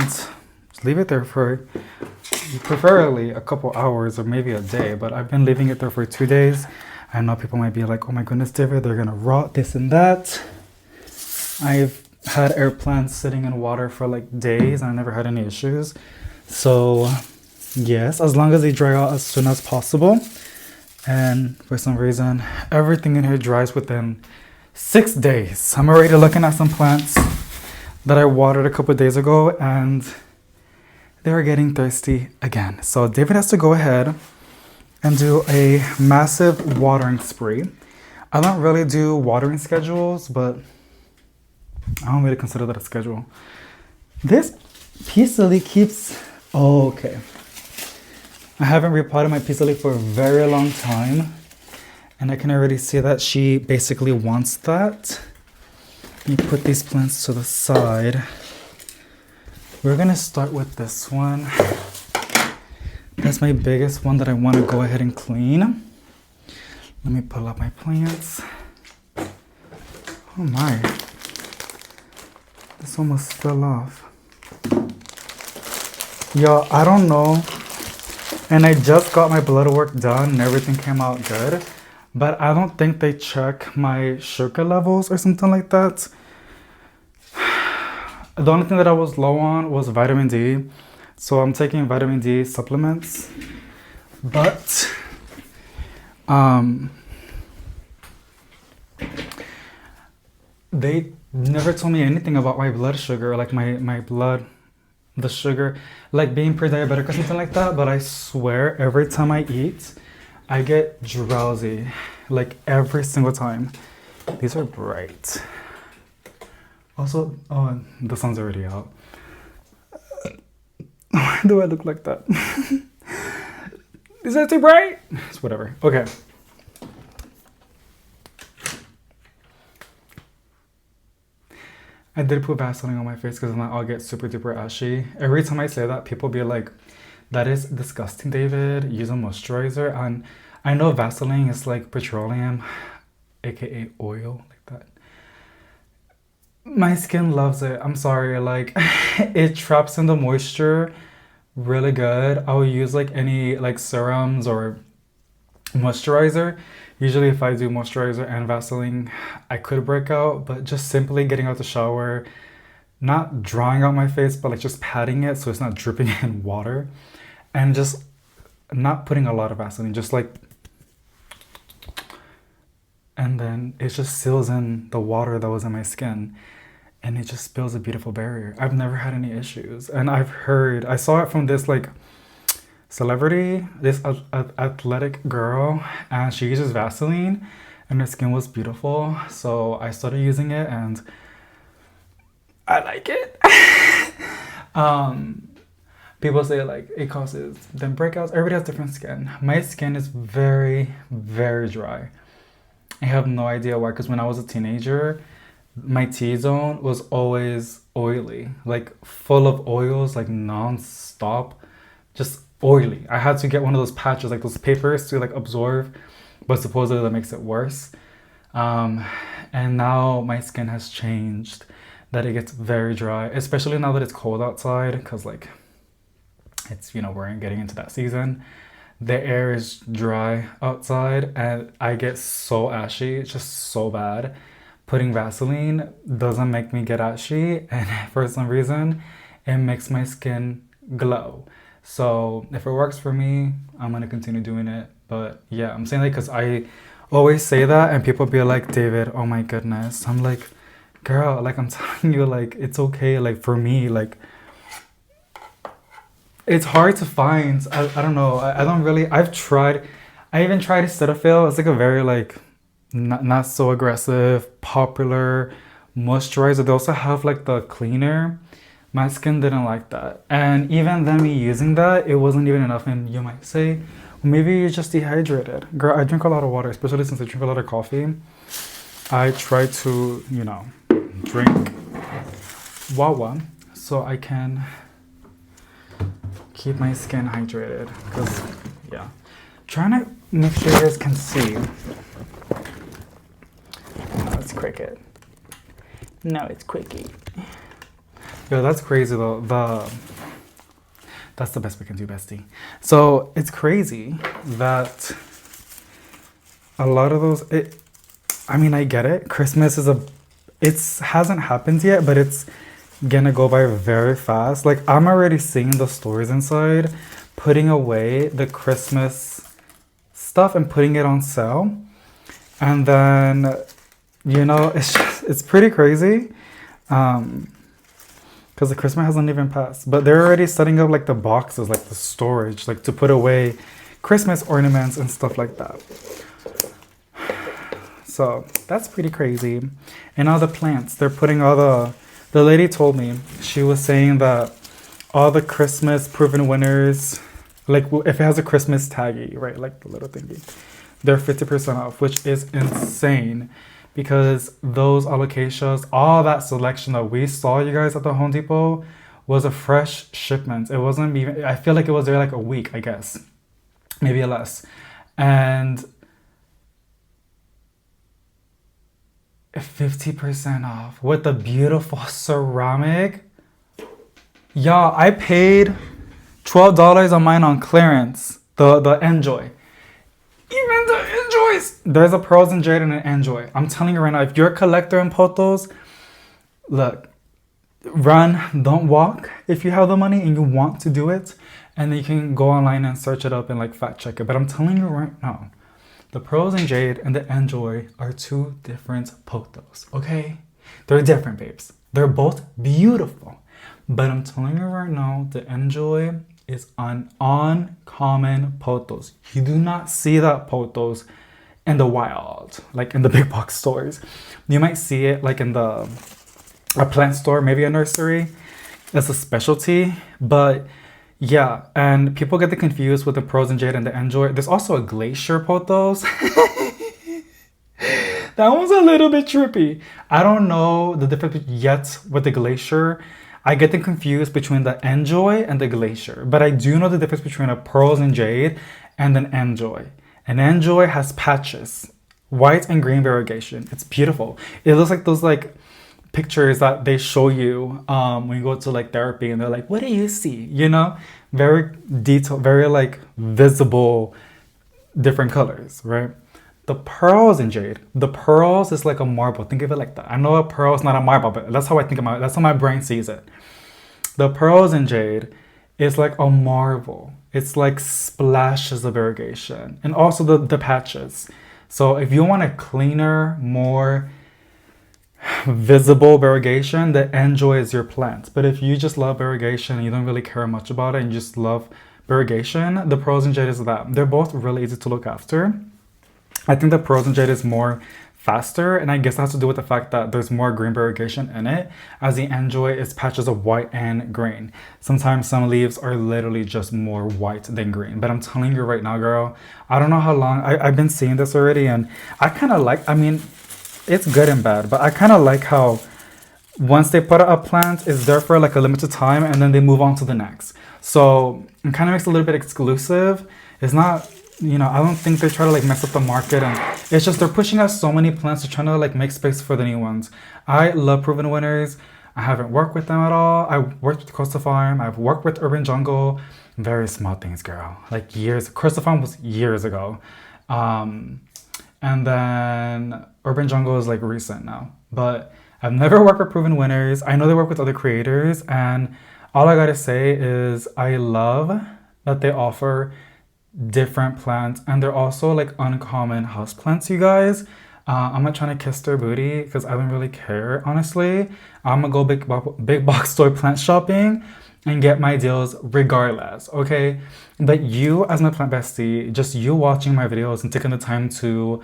leave it there for preferably a couple hours or maybe a day. But I've been leaving it there for 2 days. I know people might be like, oh my goodness, David, they're gonna rot, this and that. I've had air plants sitting in water for like days and I never had any issues. So yes, as long as they dry out as soon as possible. And for some reason, everything in here dries within 6 days. I'm already looking at some plants that I watered a couple of days ago and they're getting thirsty again. So David has to go ahead and do a massive watering spree. I don't really do watering schedules, but I don't really consider that a schedule. This peace lily keeps... Oh, okay. I haven't repotted my peace lily for a very long time. And I can already see that she basically wants that. Let me put these plants to the side. We're going to start with this one. That's my biggest one that I want to go ahead and clean. Let me pull up my plants. Oh my. This almost fell off. Yo, I don't know. And I just got my blood work done and everything came out good. But I don't think they check my sugar levels or something like that. The only thing that I was low on was vitamin D. So I'm taking vitamin D supplements. But they never told me anything about my blood sugar, like my blood, the sugar, like being pre-diabetic or something like that. But I swear every time I eat, I get drowsy, like every single time. These are bright. Also, oh, the sun's already out. Why do I look like that? Is that too bright? It's whatever. Okay. I did put Vaseline on my face because then I'll get super duper ashy. Every time I say that, people be like, that is disgusting, David. Use a moisturizer. And I know Vaseline is like petroleum, aka oil, like that. My skin loves it. I'm sorry, like it traps in the moisture really good. I will use like any like serums or moisturizer. Usually if I do moisturizer and Vaseline, I could break out, but just simply getting out the shower, not drying out my face, but like just patting it so it's not dripping in water, and just not putting a lot of Vaseline, just like, and then it just seals in the water that was in my skin. And it just builds a beautiful barrier. I've never had any issues. And I've heard, I saw it from this like celebrity, this athletic girl, and she uses Vaseline and her skin was beautiful. So I started using it and I like it. People say like it causes them breakouts. Everybody has different skin. My skin is very, very dry. I have no idea why, because when I was a teenager, my T-zone was always oily, like full of oils, like non-stop, just oily. I had to get one of those patches, like those papers to like absorb, but supposedly that makes it worse. And now my skin has changed, that it gets very dry, especially now that it's cold outside, because like it's, you know, we're getting into that season. The air is dry outside and I get so ashy. It's just so bad. Putting Vaseline doesn't make me get ashy, and for some reason, it makes my skin glow. So if it works for me, I'm gonna continue doing it. But yeah, I'm saying that because I always say that, and people be like, David, oh my goodness. I'm like, girl, like I'm telling you, like it's okay. Like for me, like it's hard to find. I don't know. I don't really. I've tried. I even tried Cetaphil. It's like a very like not so aggressive, popular moisturizer. They also have like the cleaner. My skin didn't like that, and even then me using that, it wasn't even enough. And you might say, well, maybe you're just dehydrated. Girl, I drink a lot of water, especially since I drink a lot of coffee. I try to, you know, drink wawa so I can keep my skin hydrated. Because yeah, trying to make sure you guys can see. Cricket. No, it's Quickie. Yo, that's crazy though. That's the best we can do, bestie. So it's crazy that a lot of those, I mean, I get it. Christmas is it hasn't happened yet, but it's gonna go by very fast. Like, I'm already seeing the stores inside putting away the Christmas stuff and putting it on sale. And then, you know, it's pretty crazy. Because the Christmas hasn't even passed. But they're already setting up like the boxes, like the storage, like to put away Christmas ornaments and stuff like that. So that's pretty crazy. And all the plants, they're putting all the lady told me, she was saying that all the Christmas proven winners, like if it has a Christmas taggy, right, like the little thingy, they're 50% off, which is insane. Because those alocasias, all that selection that we saw, you guys, at the Home Depot was a fresh shipment. It wasn't even, I feel like it was there like a week, I guess. Maybe less. And 50% off with the beautiful ceramic. Yeah, I paid $12 on mine on clearance. The Enjoy. Even the Enjoys. There's a Pearls and Jade and an Enjoy. I'm telling you right now, if you're a collector in Potos, look, run, don't walk if you have the money and you want to do it. And then you can go online and search it up and like fact check it. But I'm telling you right now, the Pearls and Jade and the Enjoy are two different Potos, okay? They're different, babes. They're both beautiful. But I'm telling you right now, the Enjoy is an uncommon Potos. You do not see that Potos in the wild, like in the big box stores. You might see it like in a plant store, maybe a nursery. That's a specialty, but yeah, and people get confused with the Pearls and Jade and the Enjoy. There's also a Glacier Potos. That one's a little bit trippy. I don't know the difference yet with the Glacier. I get them confused between the Enjoy and the Glacier, but I do know the difference between a Pearls and Jade and an Enjoy. An Enjoy has patches, white and green variegation. It's beautiful. It looks like those like pictures that they show you when you go to like therapy and they're like, what do you see? You know, very detailed, very like visible, different colors, right? The Pearls and Jade, the Pearls is like a marble. Think of it like that. I know a pearl is not a marble, but that's how I think about it. That's how my brain sees it. The Pearls and Jade is like a marble. It's like splashes of variegation and also the patches. So if you want a cleaner, more visible variegation, the Enjoy is your plant. But if you just love variegation and you don't really care much about it and you just love variegation, the Pearls and Jade is that. They're both really easy to look after. I think the Pearls and Jade is more faster, and I guess that has to do with the fact that there's more green variegation in it, as the Enjoy is patches of white and green. Sometimes some leaves are literally just more white than green. But I'm telling you right now, girl, I don't know how long, I've been seeing this already, and I kind of like, I mean, it's good and bad, but I kind of like how once they put out a plant, it's there for like a limited time, and then they move on to the next. So it kind of makes it a little bit exclusive. It's not, you know, I don't think they try to like mess up the market, and it's just they're pushing out so many plants. They're trying to like make space for the new ones. I love Proven Winners. I haven't worked with them at all. I worked with Coastal Farm. I've worked with Urban Jungle. Very small things, girl. Like years. Coastal Farm was years ago. And then Urban Jungle is like recent now. But I've never worked with Proven Winners. I know they work with other creators, and all I gotta say is I love that they offer different plants, and they're also like uncommon house plants, you guys. I'm not trying to kiss their booty because I don't really care, honestly. I'm gonna go big box store plant shopping and get my deals regardless, okay? But you as my plant bestie, just you watching my videos and taking the time to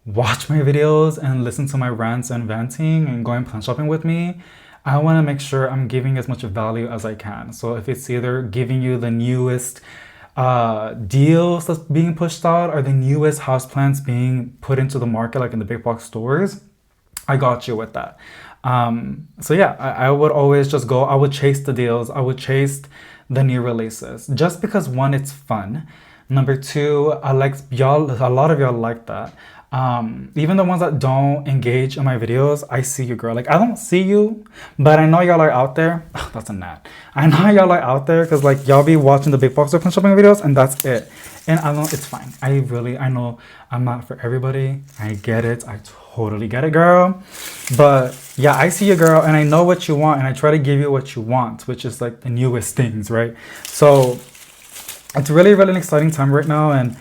watch my videos and listen to my rants and venting and going plant shopping with me, I want to make sure I'm giving as much value as I can. So if it's either giving you the newest deals that's being pushed out or the newest houseplants being put into the market, like in the big box stores, I got you with that. So yeah, I would always just go, I would chase the deals, I would chase the new releases, just because one, it's fun. Number two, I like y'all, a lot of y'all like that. Even the ones that don't engage in my videos, I see you, girl. Like, I don't see you, but I know y'all are out there. Oh, that's a gnat. I know y'all are out there because, like, y'all be watching the big box open shopping videos, and that's it. And I know it's fine. I know I'm not for everybody. I get it. I totally get it, girl. But yeah, I see you, girl, and I know what you want, and I try to give you what you want, which is like the newest things, right? So it's really, really an exciting time right now, and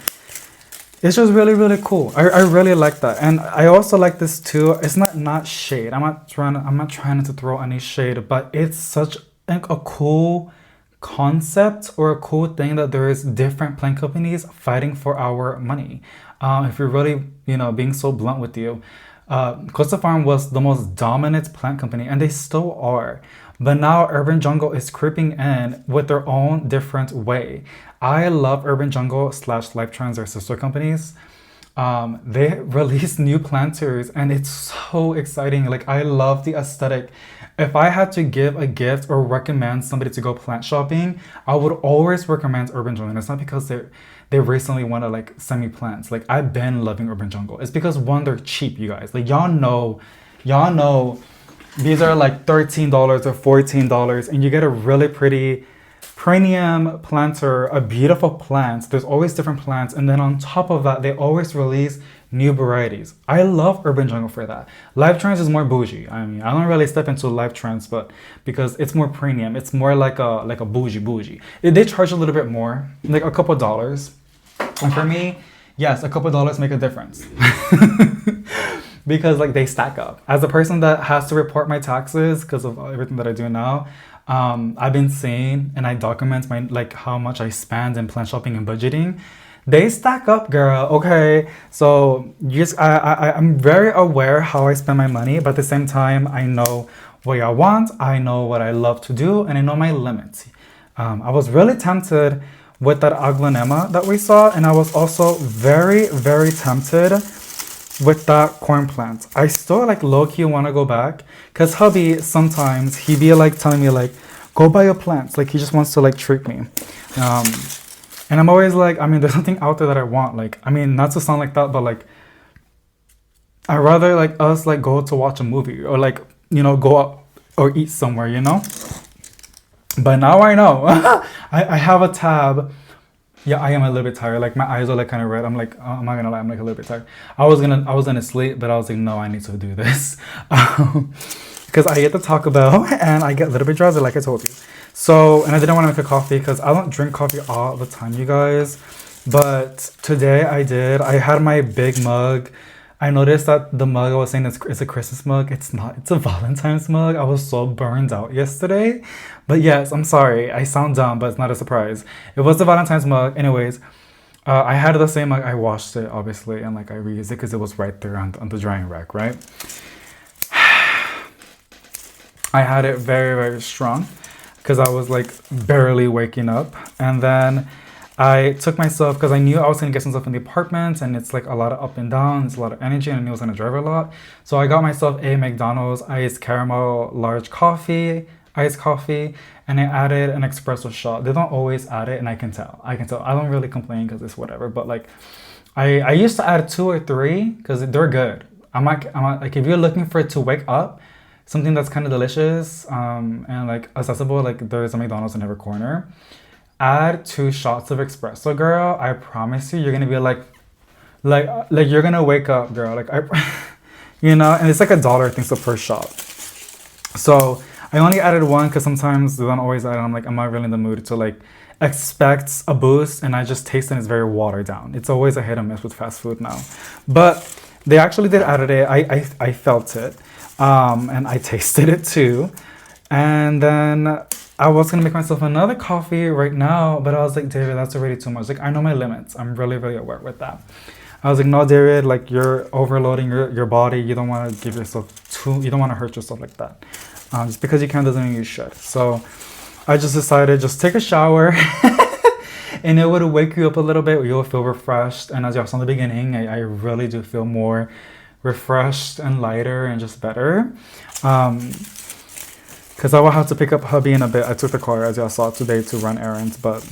it's just really, really cool. I really like that. And I also like this too. It's not shade. I'm not trying to throw any shade, but it's such like a cool concept or a cool thing that there is different plant companies fighting for our money. If you're really, being so blunt with you, Costa Farm was the most dominant plant company, and they still are. But now Urban Jungle is creeping in with their own different way. I love Urban Jungle / Life Trends, their sister companies. They release new planters, and it's so exciting. Like, I love the aesthetic. If I had to give a gift or recommend somebody to go plant shopping, I would always recommend Urban Jungle. And it's not because they recently want to like send me plants. Like, I've been loving Urban Jungle. It's because one, they're cheap, you guys. Like, y'all know these are like $13 or $14, and you get a really pretty premium planter, a beautiful plant. There's always different plants, and then on top of that, they always release new varieties. I love Urban Jungle for that. Life Trends is more bougie. I mean, I don't really step into Life Trends, but because it's more premium, it's more like a bougie. They charge a little bit more, like a couple dollars. And for me, yes, a couple dollars make a difference. Because like they stack up. As a person that has to report my taxes because of everything that I do now, I've been seeing and I document my like how much I spend in plant shopping and budgeting. They stack up, girl. Okay, so I'm very aware how I spend my money, but at the same time, I know what I want, I know what I love to do, and I know my limits. I was really tempted with that aglaonema that we saw, and I was also very, very tempted with that corn plant. I still like low-key want to go back because hubby sometimes he be like telling me like go buy your plants, like he just wants to like trick me, and I'm always like, I mean, there's nothing out there that I want. Like, I mean, not to sound like that, but like I'd rather like us like go to watch a movie or like go out or eat somewhere, but now I know. I have a tab. Yeah, I am a little bit tired. Like my eyes are like kind of red. I'm like, I'm not gonna lie, I'm like a little bit tired. I was gonna sleep, but I was like, no, I need to do this. Because I get to Taco Bell and I get a little bit drowsy, like I told you. So, and I didn't want to make a coffee because I don't drink coffee all the time, you guys. But today I did. I had my big mug. I noticed that the mug I was saying it's a Christmas mug. It's not. It's a Valentine's mug. I was so burned out yesterday. But yes, I'm sorry. I sound dumb, but it's not a surprise. It was the Valentine's mug. Anyways, I had the same mug. I washed it, obviously, and like I reused it because it was right there on the drying rack, right? I had it very, very strong because I was like barely waking up. And then I took myself, because I knew I was going to get some stuff in the apartment, and it's like a lot of up and down, it's a lot of energy, and I knew I was going to drive a lot. So I got myself a McDonald's iced caramel iced coffee, and I added an espresso shot. They don't always add it, and I can tell. I don't really complain because it's whatever, but like I used to add 2 or 3 because they're good. I'm like, if you're looking for it to wake up, something that's kind of delicious and like accessible, like there's a McDonald's in every corner. Add 2 shots of espresso, girl. I promise you, you're gonna be like you're gonna wake up, girl. Like and it's like $1 thing, so per shot. So I only added 1 because sometimes they don't always add it. I'm like, I'm not really in the mood to like expect a boost, and I just taste it. It's very watered down. It's always a hit and miss with fast food now, but they actually did add it. I felt it, and I tasted it too, and then I was gonna make myself another coffee right now, but I was like, David, that's already too much. Like, I know my limits. I'm really, really aware with that. I was like, no, David, like you're overloading your body. You don't want to give yourself you don't want to hurt yourself like that. Just because you can doesn't mean you should. So I just decided just take a shower and it would wake you up a little bit. You'll feel refreshed. And as y'all saw in the beginning, I really do feel more refreshed and lighter and just better. Because I will have to pick up hubby in a bit. I took the car, as y'all saw today, to run errands, but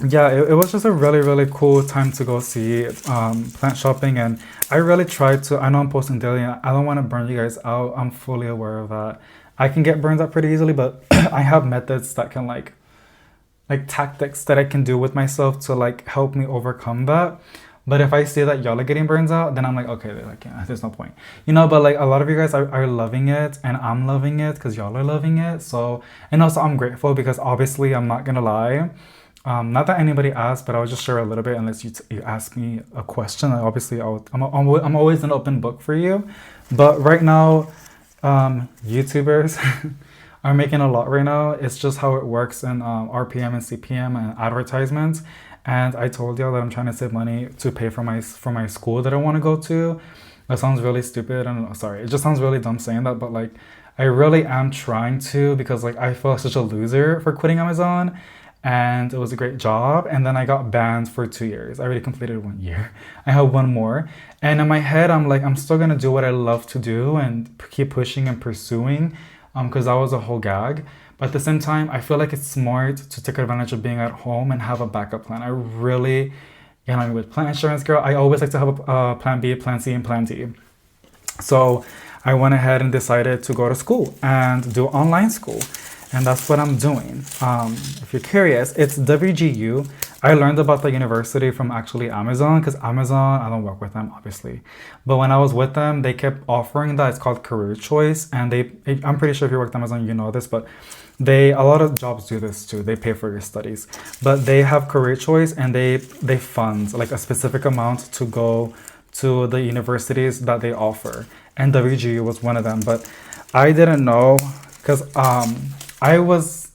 yeah, it was just a really, really cool time to go see plant shopping. And I really tried to, I know I'm posting daily and I don't want to burn you guys out. I'm fully aware of that. I can get burned out pretty easily, but I have methods that can like tactics that I can do with myself to like help me overcome that. But if I see that y'all are getting burned out, then I'm like, okay, like, yeah, there's no point. But like a lot of you guys are loving it and I'm loving it because y'all are loving it. So, and also I'm grateful because obviously I'm not gonna lie. Not that anybody asked, but I'll just share a little bit unless you ask me a question. Like, obviously, I'm always an open book for you. But right now, YouTubers are making a lot right now. It's just how it works in RPM and CPM and advertisements. And I told y'all that I'm trying to save money to pay for my school that I want to go to. That sounds really stupid and sorry, it just sounds really dumb saying that, but like I really am trying to because like I feel like such a loser for quitting Amazon and it was a great job and then I got banned for 2 years. I already completed 1 year. I have one more. And in my head I'm like I'm still gonna do what I love to do and keep pushing and pursuing because that was a whole gag. But at the same time, I feel like it's smart to take advantage of being at home and have a backup plan. I really, with plant insurance, girl, I always like to have a plan B, plan C, and plan D. So I went ahead and decided to go to school and do online school. And that's what I'm doing. If you're curious, it's WGU. I learned about the university from actually Amazon because Amazon, I don't work with them, obviously. But when I was with them, they kept offering that. It's called Career Choice. And I'm pretty sure if you work at Amazon, you know this, but a lot of jobs do this too. They pay for your studies. But they have Career Choice and they fund like a specific amount to go to the universities that they offer. And WGU was one of them. But I didn't know because I was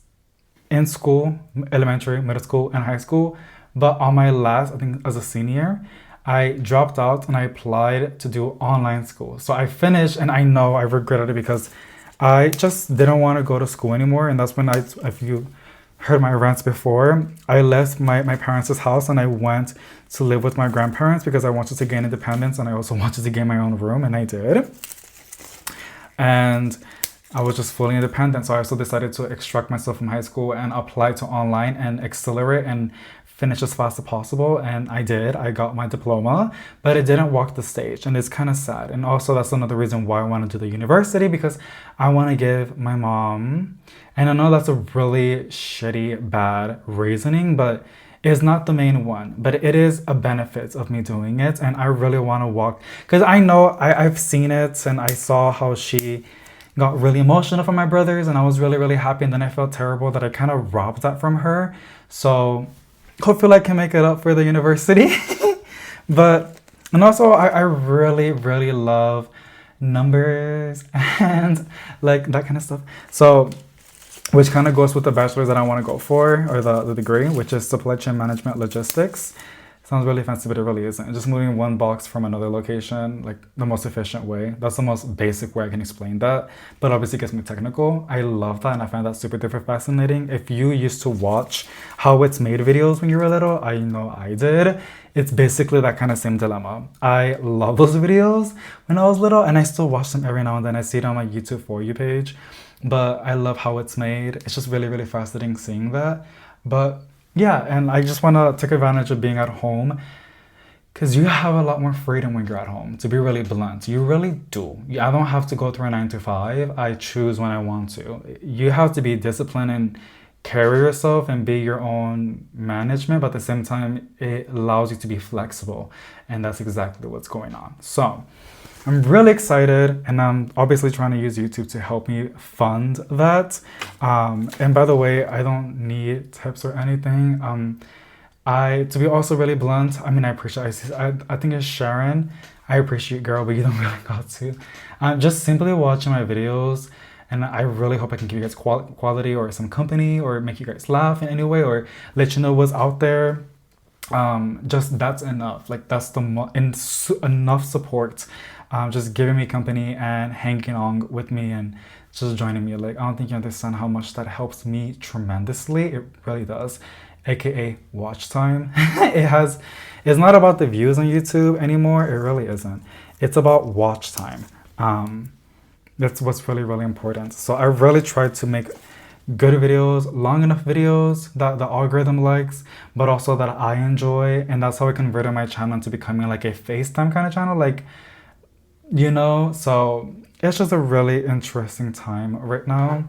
in school, elementary, middle school, and high school. But on my last, I think as a senior, I dropped out and I applied to do online school. So I finished and I know I regretted it because I just didn't want to go to school anymore. And that's when if you heard my rants before, I left my parents' house and I went to live with my grandparents because I wanted to gain independence and I also wanted to gain my own room, and I did. And I was just fully independent. So I also decided to extract myself from high school and apply to online and accelerate and finish as fast as possible. And I did. I got my diploma, but it didn't walk the stage. And it's kind of sad. And also that's another reason why I want to do the university because I want to give my mom, and I know that's a really shitty, bad reasoning, but it's not the main one, but it is a benefit of me doing it. And I really want to walk because I know I've seen it and I saw how she got really emotional for my brothers and I was really, really happy. And then I felt terrible that I kind of robbed that from her. So hopefully I can make it up for the university. And also I really, really love numbers and like that kind of stuff. So, which kind of goes with the bachelor's that I want to go for, or the degree, which is supply chain management logistics. Sounds really fancy, but it really isn't. Just moving one box from another location, like the most efficient way. That's the most basic way I can explain that. But obviously it gets me technical. I love that and I find that super duper fascinating. If you used to watch How It's Made videos when you were little, I know I did. It's basically that kind of same dilemma. I love those videos when I was little and I still watch them every now and then. I see it on my YouTube For You page. But I love How It's Made. It's just really, really fascinating seeing that. But yeah, and I just want to take advantage of being at home because you have a lot more freedom when you're at home, to be really blunt. You really do. I don't have to go through a 9 to 5. I choose when I want to. You have to be disciplined and carry yourself and be your own management, but at the same time, it allows you to be flexible. And that's exactly what's going on. So I'm really excited and I'm obviously trying to use YouTube to help me fund that. And by the way, I don't need tips or anything. To be also really blunt, I mean, I appreciate, I think it's Sharon. I appreciate, girl, but you don't really got to. Just simply watching my videos and I really hope I can give you guys quality or some company or make you guys laugh in any way or let you know what's out there. Just that's enough. Like that's enough support. Just giving me company and hanging on with me and just joining me. Like, I don't think you understand how much that helps me tremendously. It really does. AKA watch time. It's not about the views on YouTube anymore. It really isn't. It's about watch time. That's what's really, really important. So I really tried to make good videos, long enough videos that the algorithm likes, but also that I enjoy. And that's how I converted my channel into becoming like a FaceTime kind of channel. Like, you know, so it's just a really interesting time right now.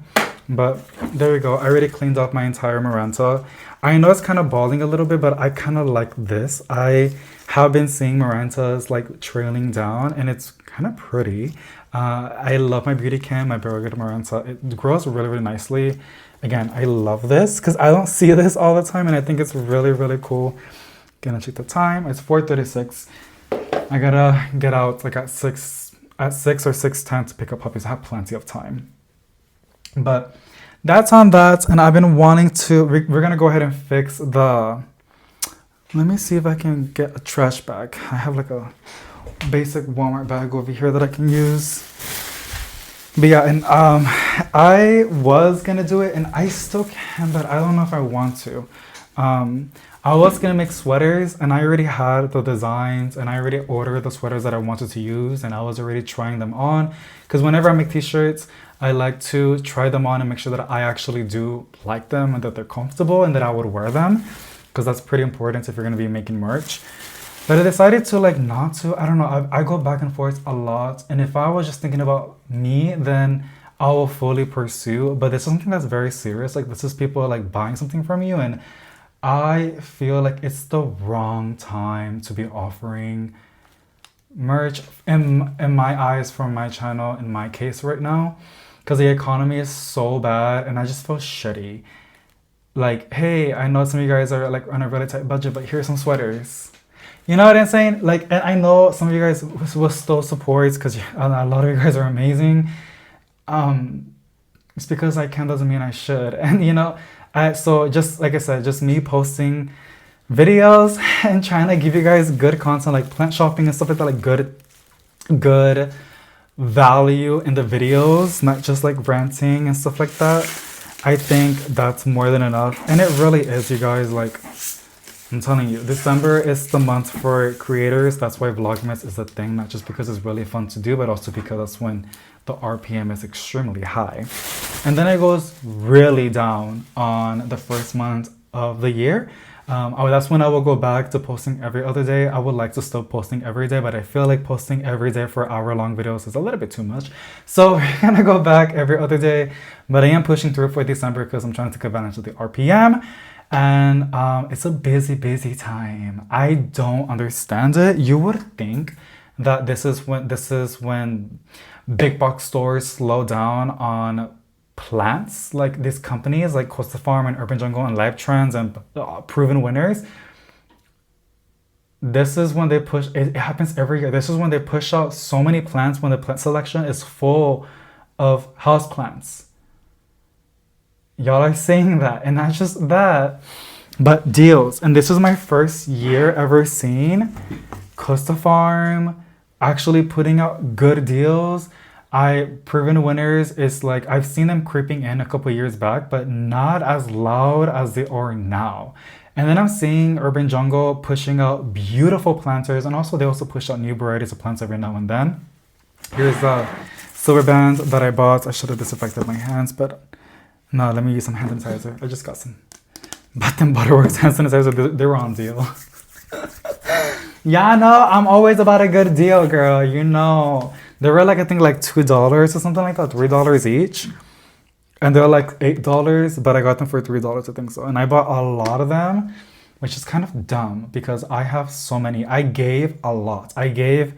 But there we go. I already cleaned up my entire Maranta. I know it's kind of balding a little bit, but I kind of like this. I have been seeing Marantas like trailing down, and it's kind of pretty. I love my beauty cam, my Barragad Maranta. It grows really, really nicely. Again, I love this because I don't see this all the time, and I think it's really, really cool. Gonna check the time. It's 4:36. I gotta get out like at 6 or 6:10 to pick up puppies. I have plenty of time. But that's on that, and I've been wanting to, we're gonna go ahead and fix the, let me see if I can get a trash bag. I have like a basic Walmart bag over here that I can use. But yeah, and I was gonna do it, and I still can, but I don't know if I want to. I was gonna make sweaters, and I already had the designs, and I already ordered the sweaters that I wanted to use, and I was already trying them on. Because whenever I make t-shirts, I like to try them on and make sure that I actually do like them and that they're comfortable and that I would wear them. Because that's pretty important if you're gonna be making merch. But I decided to like not to, I don't know, I go back and forth a lot. And if I was just thinking about me, then I will fully pursue. But this is something that's very serious. Like this is people like buying something from you, and I feel like it's the wrong time to be offering merch in my eyes from my channel, in my case right now, because the economy is so bad and I just feel shitty. Like, hey, I know some of you guys are like on a really tight budget, but here's some sweaters. You know what I'm saying? Like, and I know some of you guys will still support because a lot of you guys are amazing. It's because I can doesn't mean I should. And you know, so just like I said, just me posting videos and trying to give you guys good content, like plant shopping and stuff like that, like good value in the videos, not just like ranting and stuff like that. I think that's more than enough. And it really is, you guys. Like, I'm telling you, December is the month for creators. That's why Vlogmas is a thing, not just because it's really fun to do, but also because that's when the RPM is extremely high. And then it goes really down on the first month of the year. That's when I will go back to posting every other day. I would like to still posting every day, but I feel like posting every day for hour-long videos is a little bit too much. So we're gonna go back every other day, but I am pushing through for December because I'm trying to take advantage of the RPM. And it's a busy, busy time. I don't understand it. You would think that this is when big box stores slow down on plants, like these companies like Costa Farm and Urban Jungle and Live Trends and proven winners. This is when they push, it happens every year. This is when they push out so many plants, when the plant selection is full of houseplants. Y'all are saying that, and not just that, but deals. And this is my first year ever seeing Costa Farm actually putting out good deals. Proven winners is like, I've seen them creeping in a couple years back, but not as loud as they are now. And then I'm seeing Urban Jungle pushing out beautiful planters, and also they also push out new varieties of plants every now and then. Here's the silver band that I bought. I should have disinfected my hands, but no, let me use some hand sanitizer. I just got some Bath and Body Works hand sanitizer. They were on deal. Yeah, no, I'm always about a good deal, girl. You know. They were like, I think like $2 or something like that, $3 each. And they're like $8, but I got them for $3, I think so. And I bought a lot of them, which is kind of dumb because I have so many. I gave a lot. I gave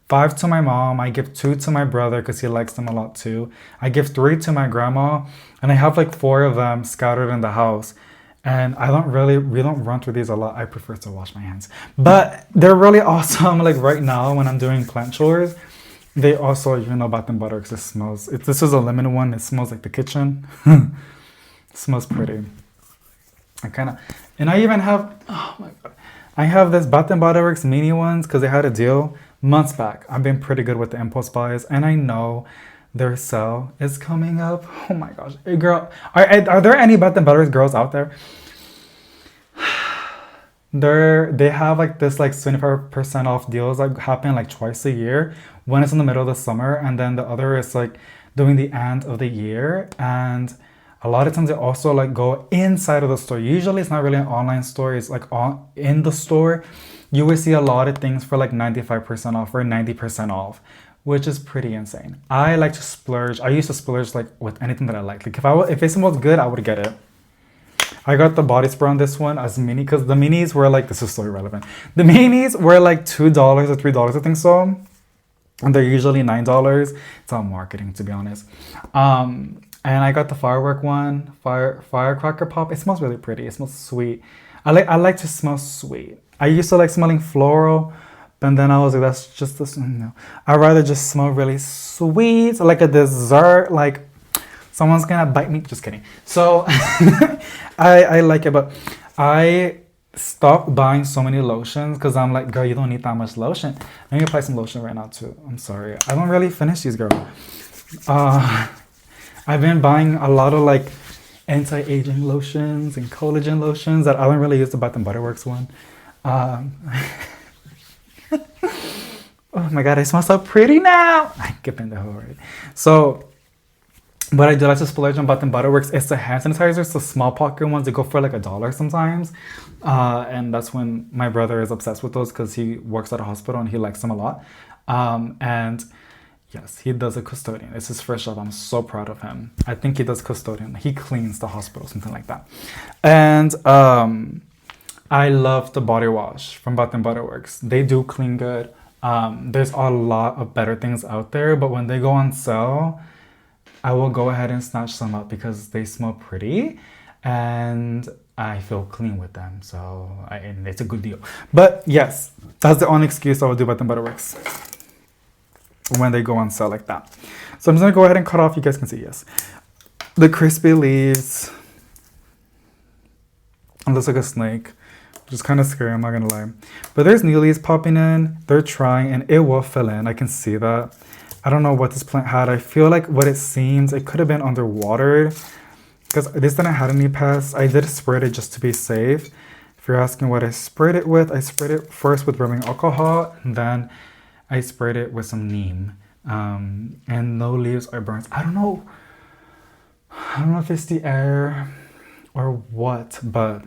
5 to my mom. I give 2 to my brother because he likes them a lot too. I give 3 to my grandma. And I have like 4 of them scattered in the house. And we don't run through these a lot. I prefer to wash my hands. But they're really awesome. Like right now when I'm doing plant chores, they also, you know, Bath and Body Works, this is a lemon one. It smells like the kitchen. It smells pretty. And I even have, oh my God. I have this Bath and Body Works mini ones because they had a deal months back. I've been pretty good with the impulse buys, and I know their sale is coming up. Oh my gosh. Hey, girl, are there any Bath and Body Works girls out there? They have like this like 25% off deals that happen like twice a year. One is in the middle of the summer, and then the other is like during the end of the year. And A lot of times they also like go inside of the store. Usually it's not really an online store. It's like in the store. You will see a lot of things for like 95% off or 90% off, which is pretty insane. I like to splurge. I used to splurge like with anything that I like. Like if it smelled good, I would get it. I got the body spray on this one as mini because the minis were like, this is so irrelevant. The minis were like $2 or $3, I think so. And they're usually $9. It's all marketing, to be honest. And I got the firework one, firecracker pop. It smells really pretty. It smells sweet. I like to smell sweet. I used to like smelling floral, but then I was like, that's just this. No, I'd rather just smell really sweet, like a dessert. Like someone's gonna bite me. Just kidding. So I like it, but I stopped buying so many lotions because I'm like, girl, you don't need that much lotion. Let me apply some lotion right now too. I'm sorry, I don't really finish these, girl. I've been buying a lot of like anti-aging lotions and collagen lotions that I don't really use the Bath and Body Works one. Oh my god, I smell so pretty now. I get in the hole, right? So, but I do like to splurge on Bath and Body Works. It's the hand sanitizers, the small pocket ones. They go for like $1 sometimes, and that's when my brother is obsessed with those because he works at a hospital and he likes them a lot. And yes, he does a custodian. It's his first job. I'm so proud of him. I think he does custodian. He cleans the hospital, something like that. And I love the body wash from Bath and Body Works. They do clean good. There's a lot of better things out there, but when they go on sale, I will go ahead and snatch some up because they smell pretty and I feel clean with them. So and it's a good deal. But yes, that's the only excuse I will do Bath and Body Works when they go on sale like that. So I'm just gonna go ahead and cut off. You guys can see, yes. The crispy leaves. It looks like a snake. Which is kind of scary, I'm not gonna lie. But there's new leaves popping in. They're trying and it will fill in. I can see that. I don't know what this plant had. I feel like what it seems, it could have been underwatered because this didn't have any pests. I did spray it just to be safe. If you're asking what I sprayed it with, I sprayed it first with rubbing alcohol and then I sprayed it with some neem. And no leaves are burnt. I don't know if it's the air or what, but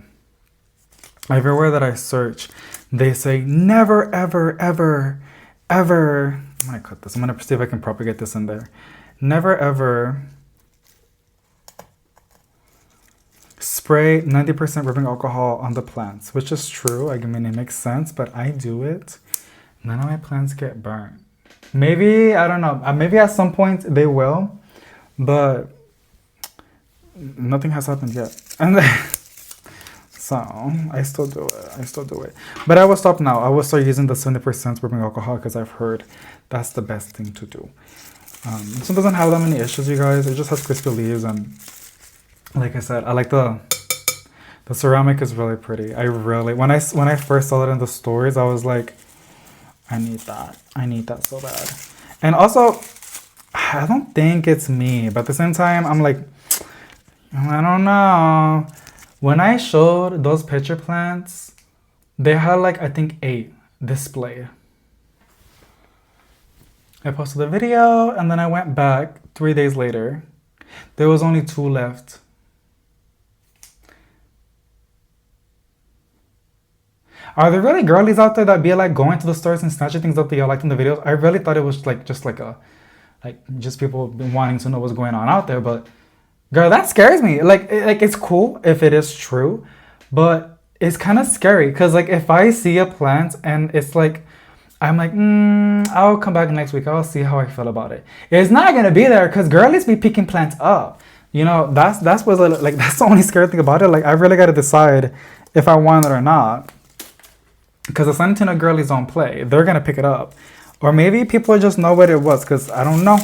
everywhere that I search, they say never, ever, ever, ever. I'm gonna cut this. I'm gonna see if I can propagate this in there. Never, ever spray 90% rubbing alcohol on the plants, which is true. I mean, it makes sense, but I do it. None of my plants get burnt. Maybe, I don't know. Maybe at some point they will, but nothing has happened yet. And so I still do it. But I will stop now. I will start using the 70% rubbing alcohol because I've heard that's the best thing to do. This one doesn't have that many issues, you guys. It just has crispy leaves and like I said, I like the ceramic is really pretty. When I first saw it in the stores, I was like, I need that so bad. And also, I don't think it's me, but at the same time, I'm like, I don't know. When I showed those picture plants, they had like, I think 8 displayed. I posted the video and then I went back 3 days later. There was only 2 left. Are there really girlies out there that be like going to the stores and snatching things up that you liked in the videos? I really thought it was like just people wanting to know what's going on out there, but girl, that scares me. Like it's cool if it is true, but it's kind of scary because like if I see a plant and it's like, I'm like, I'll come back next week. I'll see how I feel about it. It's not gonna be there because girlies be picking plants up. You know, that's what's like that's the only scary thing about it. Like I really gotta decide if I want it or not. Because the San Antonio girlies don't play. They're gonna pick it up. Or maybe people just know what it was because I don't know.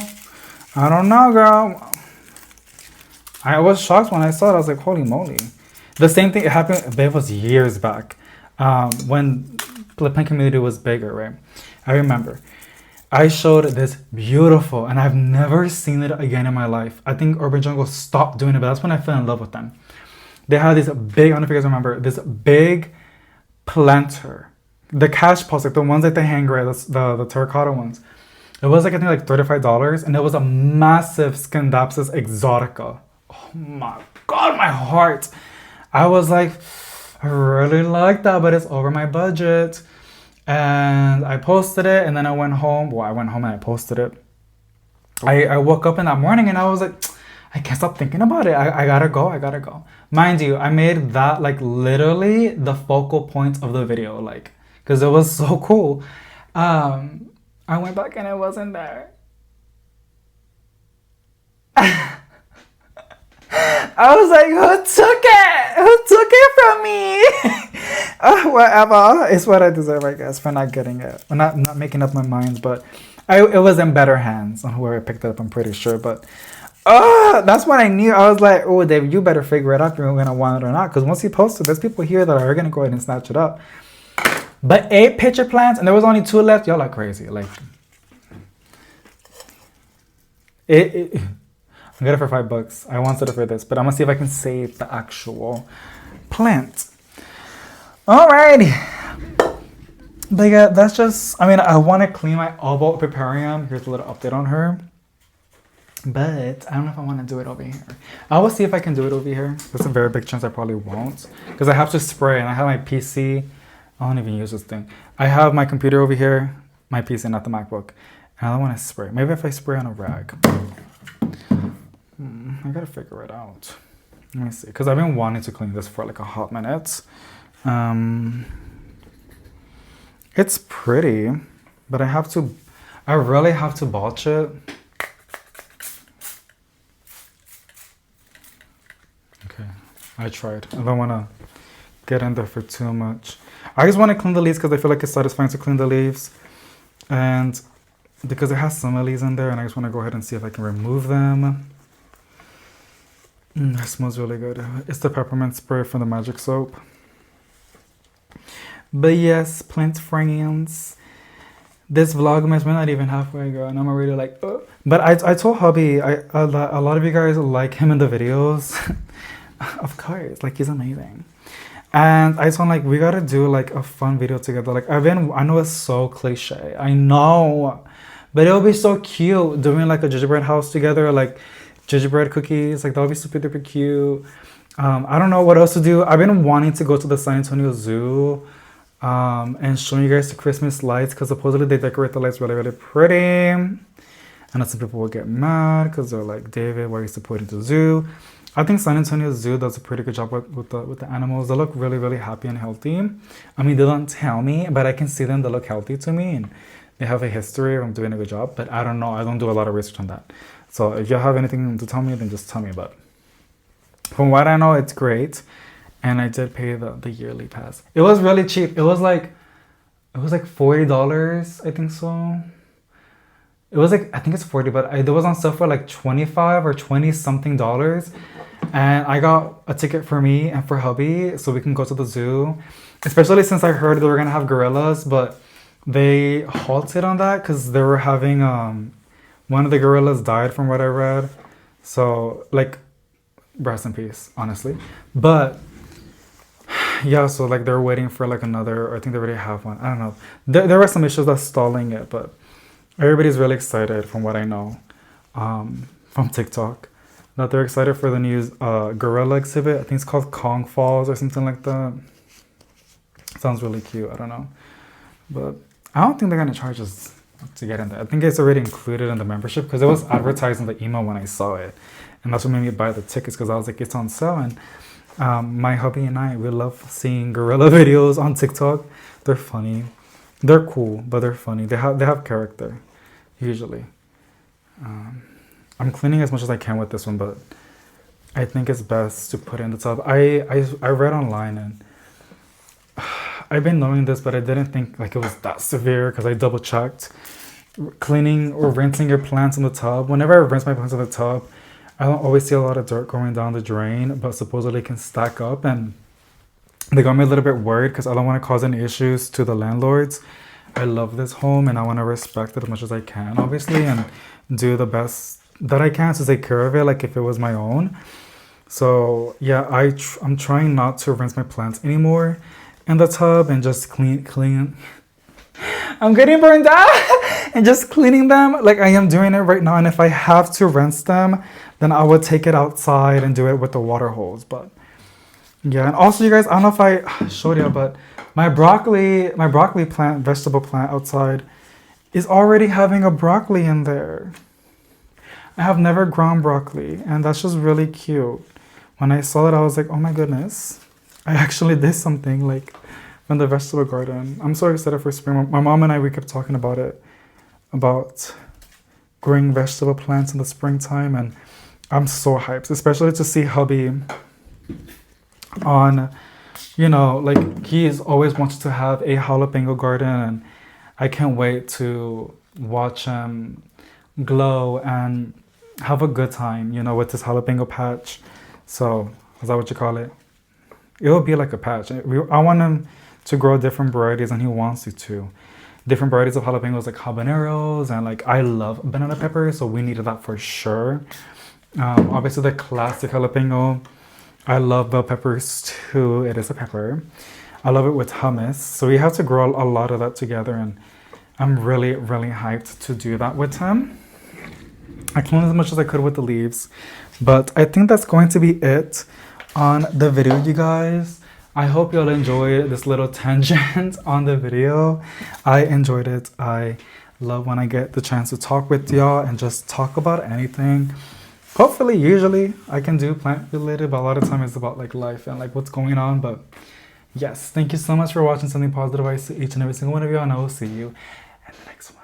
I don't know, girl. I was shocked when I saw it. I was like, holy moly. The same thing happened, but it was years back. When the plant community was bigger, right? I remember. I showed this beautiful, and I've never seen it again in my life. I think Urban Jungle stopped doing it, but that's when I fell in love with them. They had this big, I don't know if you guys remember, this big planter. The cash pots, like the ones that they hang, right? The terracotta ones. It was like, I think like $35, and it was a massive Scandapsis exotica Oh my God, my heart. I was like, I really like that, but it's over my budget. And I posted it, and then I went home. Well, I went home and I posted it. I woke up in that morning and I was like, I can't stop thinking about it. I gotta go. Mind you, I made that like literally the focal point of the video, like, because it was so cool. I went back and it wasn't there. I was like, who took it? Who took it from me? Whatever. It's what I deserve, I guess, for not getting it. I'm not making up my mind, but it was in better hands on whoever picked it up, I'm pretty sure. But that's what I knew. I was like, oh, Dave, you better figure it out if you're going to want it or not. Because once you post it, there's people here that are going to go ahead and snatch it up. But 8 pitcher plants, and there was only 2 left. Y'all are crazy. Like, I got it for $5. I wanted it for this, but I'm gonna see if I can save the actual plant. Alrighty. But yeah, that's just, I mean, I want to clean my elbow Piparium. Here's a little update on her. But I don't know if I want to do it over here. I will see if I can do it over here. There's a very big chance I probably won't. Because I have to spray, and I have my PC. I don't even use this thing. I have my computer over here, my PC, not the MacBook. And I don't want to spray. Maybe if I spray on a rag. I gotta figure it out. Let me see, because I've been wanting to clean this for like a hot minute. It's pretty, but I really have to botch it. Okay, I tried. I don't want to get in there for too much. I just want to clean the leaves because I feel like it's satisfying to clean the leaves. And because it has some leaves in there, and I just want to go ahead and see if I can remove them. That smells really good. It's the peppermint spray from the Magic Soap. But yes, plant friends. This Vlogmas, we're not even halfway, girl, and I'm already like, oh. But I told hubby, a lot of you guys like him in the videos. Of course, like, he's amazing. And I told him, like, we gotta do like a fun video together. Like, I know it's so cliche, I know, but it'll be so cute doing like a gingerbread house together, like gingerbread cookies, like that would be super duper cute. I don't know what else to do. I've been wanting to go to the San Antonio Zoo and show you guys the Christmas lights, because supposedly they decorate the lights really, really pretty. I know some people will get mad because they're like, David, why are you supporting the zoo? I think San Antonio Zoo does a pretty good job with the animals. They look really, really happy and healthy. I mean, they don't tell me, but I can see them. They look healthy to me, and they have a history of doing a good job. But I don't know. I don't do a lot of research on that. So if you have anything to tell me, then just tell me. But from what I know, it's great. And I did pay the yearly pass. It was really cheap. It was like $40, I think so. It was like, I think it's 40, but it was on sale for like 25 or 20 something dollars. And I got a ticket for me and for hubby so we can go to the zoo. Especially since I heard they were gonna have gorillas, but they halted on that because they were having, one of the gorillas died from what I read. So, like, rest in peace, honestly. But yeah, so like they're waiting for like another, or I think they already have one. I don't know. There were some issues that's stalling it, but everybody's really excited from what I know from TikTok. That they're excited for the new gorilla exhibit. I think it's called Kong Falls or something like that. Sounds really cute. I don't know. But I don't think they're going to charge us to get in there. I think it's already included in the membership because it was advertised in the email when I saw it. And that's what made me buy the tickets, because I was like, it's on sale. And my hubby and I, we love seeing gorilla videos on TikTok. They're funny. They're cool, but they're funny. They have character, usually. I'm cleaning as much as I can with this one, but I think it's best to put it in the tub. I read online, and I've been knowing this, but I didn't think like it was that severe because I double checked. Cleaning or rinsing your plants in the tub. Whenever I rinse my plants in the tub, I don't always see a lot of dirt going down the drain, but supposedly it can stack up, and they got me a little bit worried because I don't want to cause any issues to the landlords. I love this home and I want to respect it as much as I can, obviously, and do the best that I can to take care of it like if it was my own. So yeah, I'm trying not to rinse my plants anymore in the tub and just clean. I'm getting burned out and just cleaning them like I am doing it right now. And if I have to rinse them, then I would take it outside and do it with the water hose. But yeah, and also you guys, I don't know if I showed you, but my broccoli plant, vegetable plant outside is already having a broccoli in there. I have never grown broccoli, and that's just really cute. When I saw it, I was like, oh my goodness, I actually did something like from the vegetable garden. I'm so excited for spring. My mom and I, we kept talking about it, about growing vegetable plants in the springtime, and I'm so hyped, especially to see hubby on, you know, like he's always wanted to have a jalapeno garden, and I can't wait to watch him glow and have a good time, you know, with this jalapeno patch. So, is that what you call it? It'll be like a patch. I want him to grow different varieties, and he wants to. Different varieties of jalapenos, like habaneros, and like I love banana peppers, so we needed that for sure. Obviously the classic jalapeno. I love bell peppers too. It is a pepper. I love it with hummus. So we have to grow a lot of that together, and I'm really, really hyped to do that with him. I cleaned as much as I could with the leaves, but I think that's going to be it on the video, you guys. I hope y'all enjoyed this little tangent on the video. I enjoyed it. I love when I get the chance to talk with y'all and just talk about anything. Hopefully, usually I can do plant related, but a lot of time it's about like life and like what's going on. But yes, thank you so much for watching Something Positive. I see each and every single one of you, and I will see you in the next one.